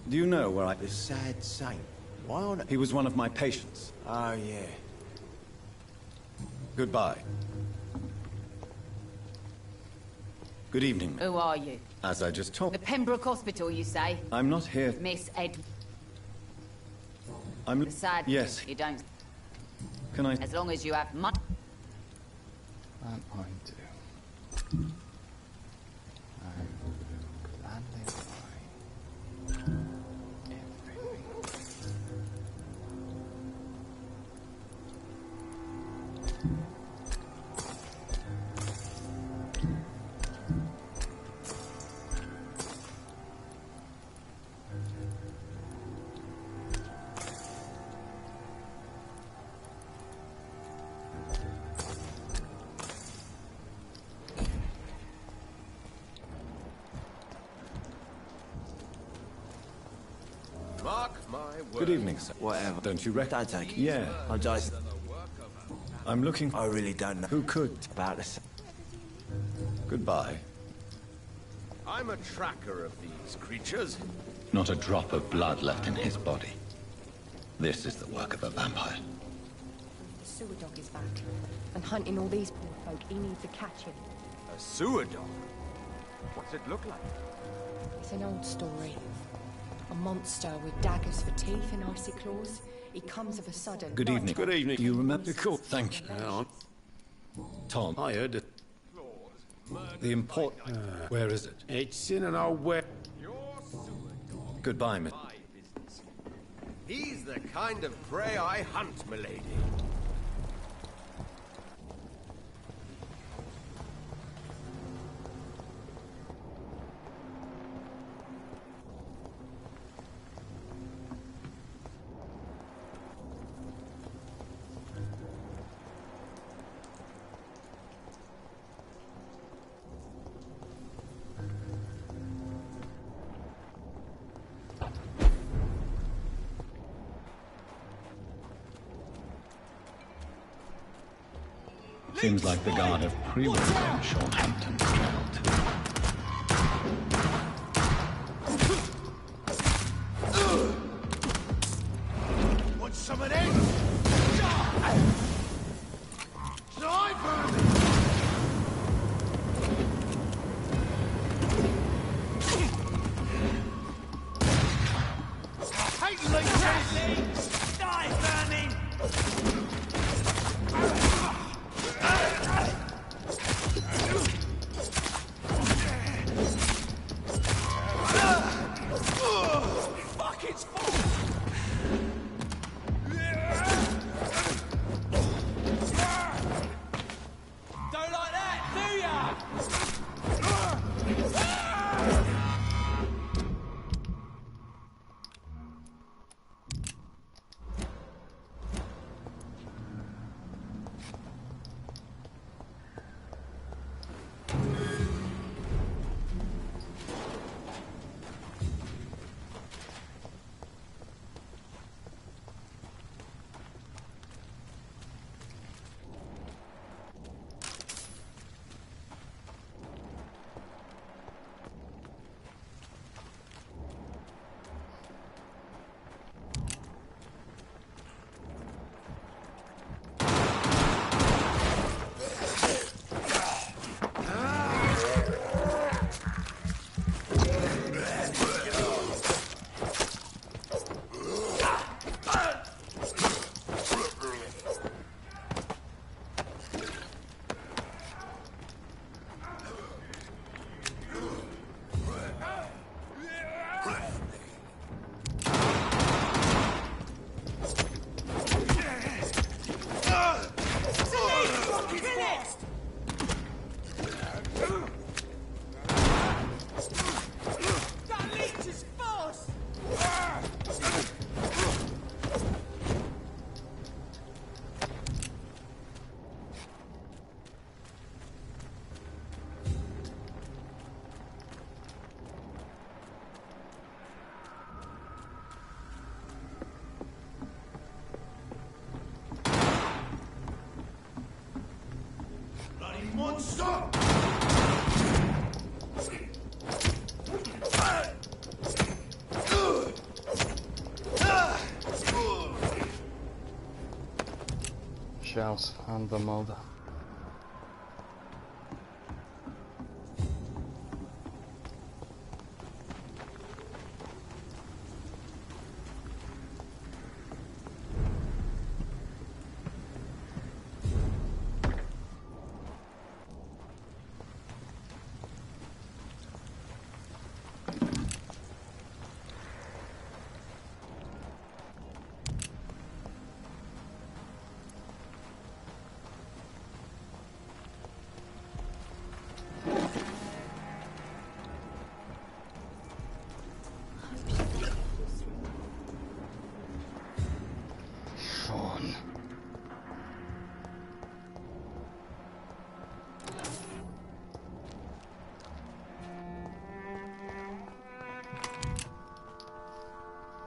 Do you know where I... The sad saint. Why on... He was one of my patients. Oh, yeah. Goodbye. Good evening. Who are you? As I just told... The Pembroke Hospital, you say? I'm not here... Miss Ed... I'm... Sad. Yes. You don't... Can I... As long as you have money... I do. I will gladly buy everything. Good evening, sir. Whatever. Don't you reckon? Don't take it. Yeah. I just... I'm looking... I really don't know. Who could? About this. Goodbye. I'm a tracker of these creatures. Not a drop of blood left in his body. This is the work of a vampire. The sewer dog is back. And hunting all these poor folk, he needs to catch him. A sewer dog? What's it look like? It's an old story. A monster with daggers for teeth and icy claws. He comes of a sudden. Good evening. Good evening. Do you remember? Cool. Thank you. Hang on. Tom. I heard it. The import... where is it? It's in an old where... Goodbye, Miss... He's the kind of prey I hunt, milady. Seems like the guard of pre-war Sean Hampton's traveled. Want some of this? Monster! Shells and the molder.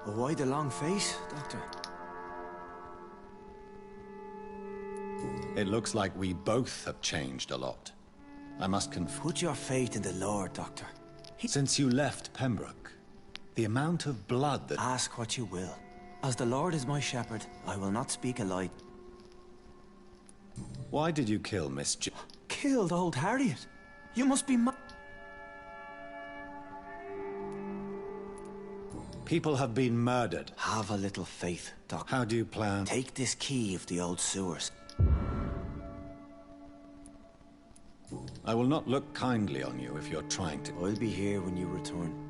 Why the long face, Doctor? It looks like we both have changed a lot. I must confess. Put your faith in the Lord, Doctor. Since you left Pembroke, the amount of blood that... Ask what you will. As the Lord is my shepherd, I will not speak a lie. Why did you kill Miss Killed old Harriet? You must be People have been murdered. Have a little faith, Doctor. How do you plan? Take this key of the old sewers. I will not look kindly on you if you're trying to... I'll be here when you return.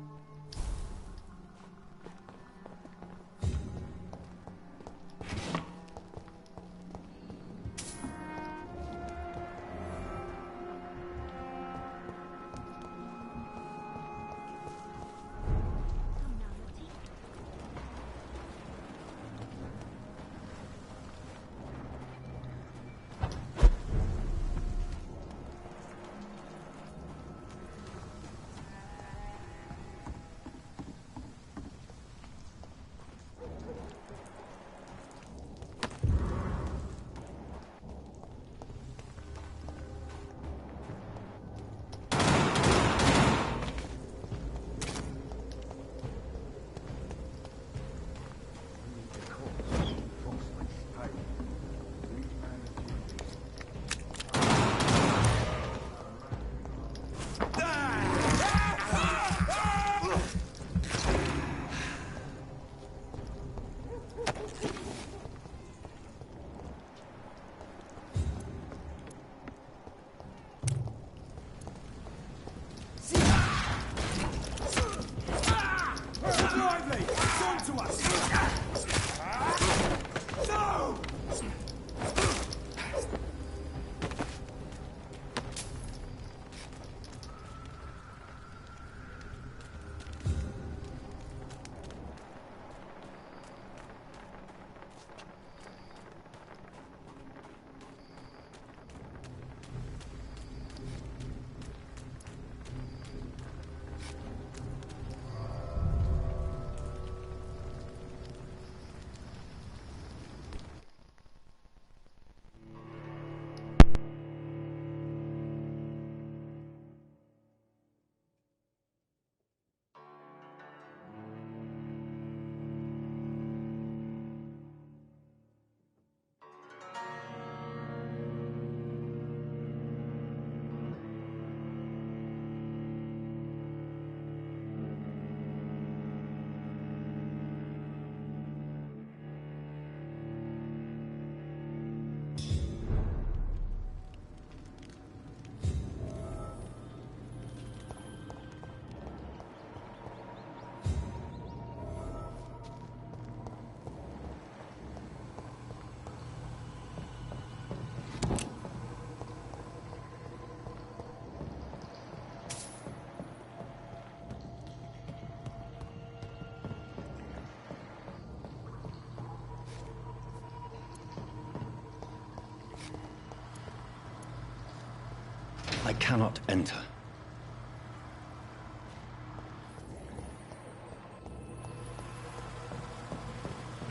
I cannot enter.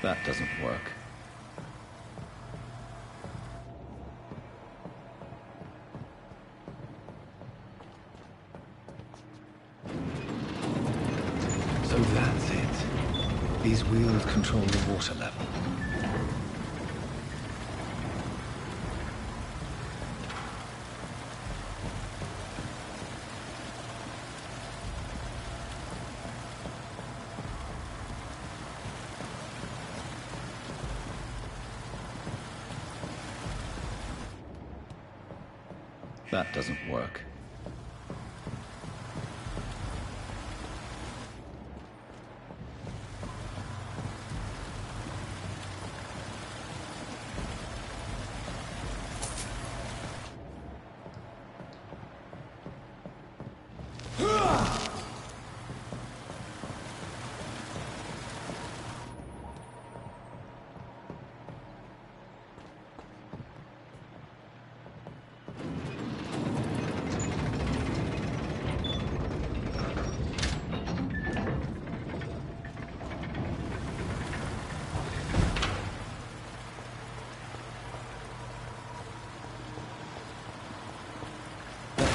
That doesn't work. So that's it. These wheels control the water level. That doesn't work.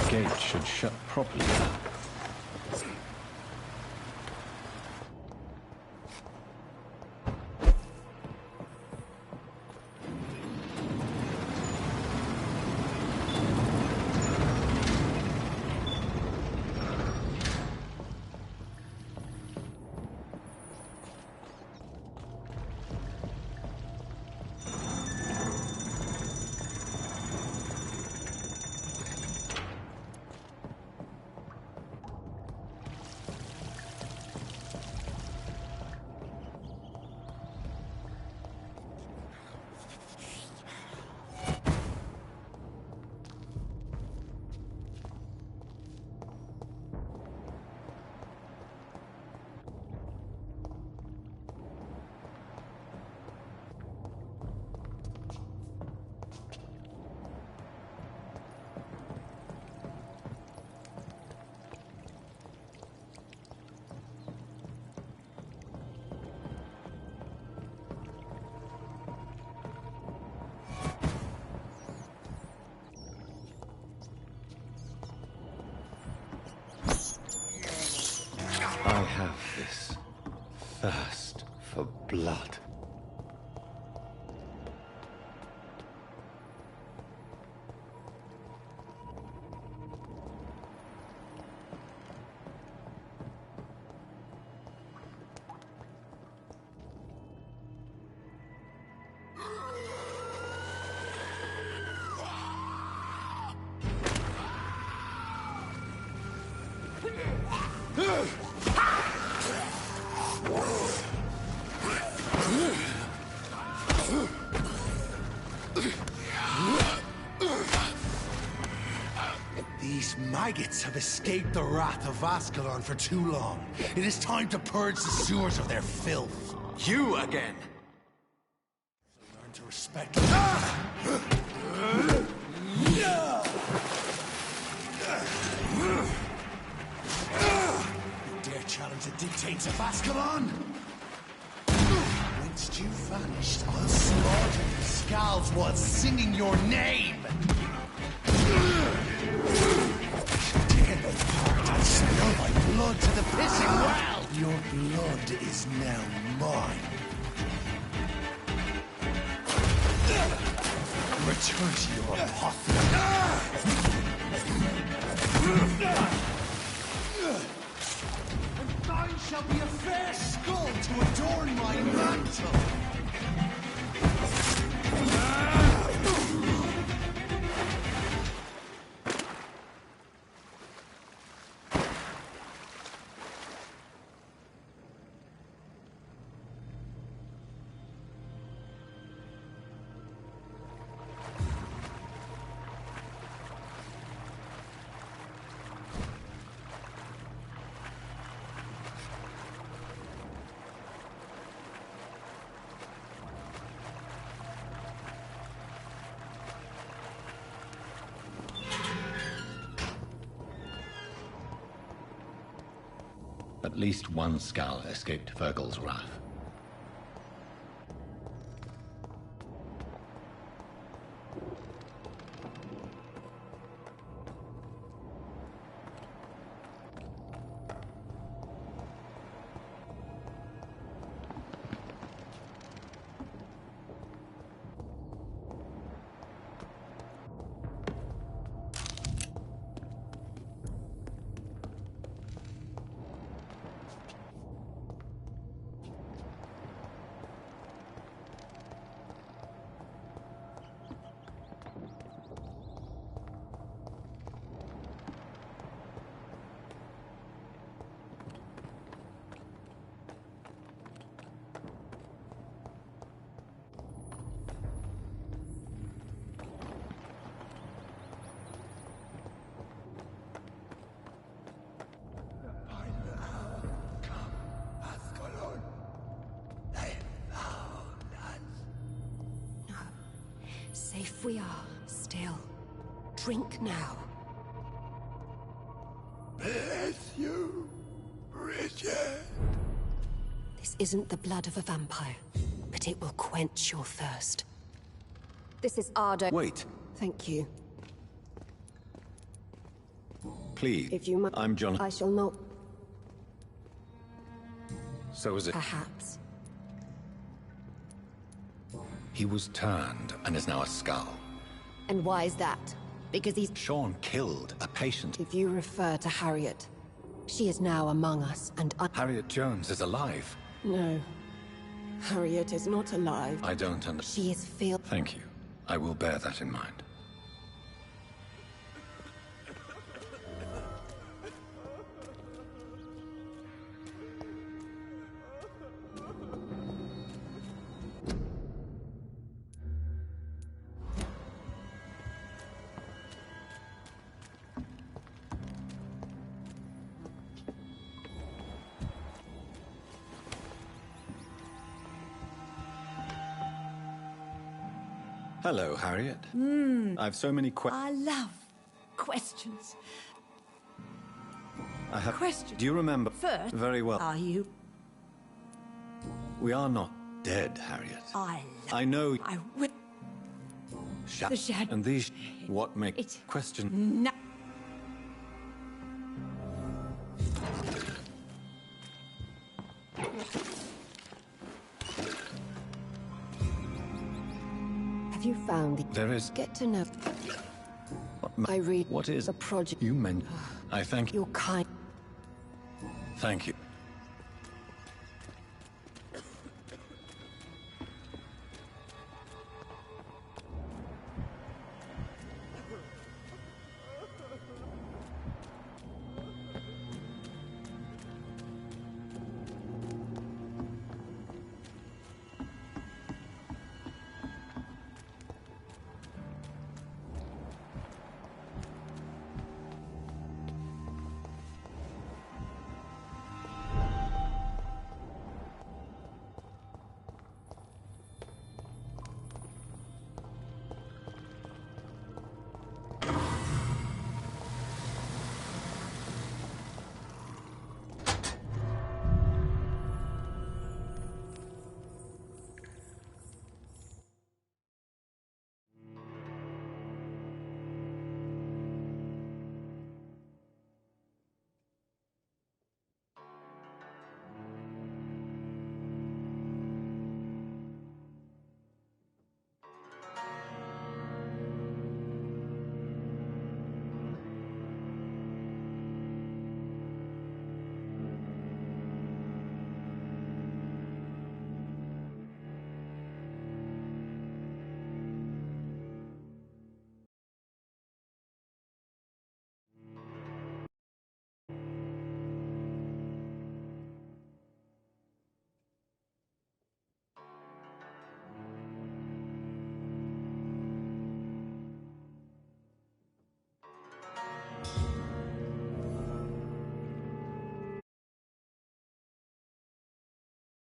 gate should shut properly now. I have this thirst for blood. These maggots have escaped the wrath of Ascalon for too long. It is time to purge the sewers of their filth. You again! Learn to respect. Dare challenge the dictates of Ascalon? Once you vanished, I'll slaughter your scalds while singing your name! Tear them apart and spill my blood to the pissing well! Your blood is now mine. Return to your apothecary. And thine shall be a fair skull to adorn my mantle. At least one Skal escaped Virgil's wrath. Safe we are, still. Drink now. Bless you, Richard. This isn't the blood of a vampire, but it will quench your thirst. This is Ardo. Wait. Thank you. please. If you I'm John. I shall not. So is it? Perhaps. He was turned and is now a skull. And why is that? Because he's... Sean killed a patient. If you refer to Harriet, she is now among us, and Harriet Jones is alive. No. Harriet is not alive. I don't understand. She is filled... Thank you. I will bear that in mind. Hello, Harriet. I've so many I love questions. I have questions. Do you remember? First, Very well. are you? We are not dead, Harriet. I know. I will. The shadow. And these. What make question? No. Have you found the... There is. Get to know... I read... What is the project... You meant... I thank You're kind... Thank you.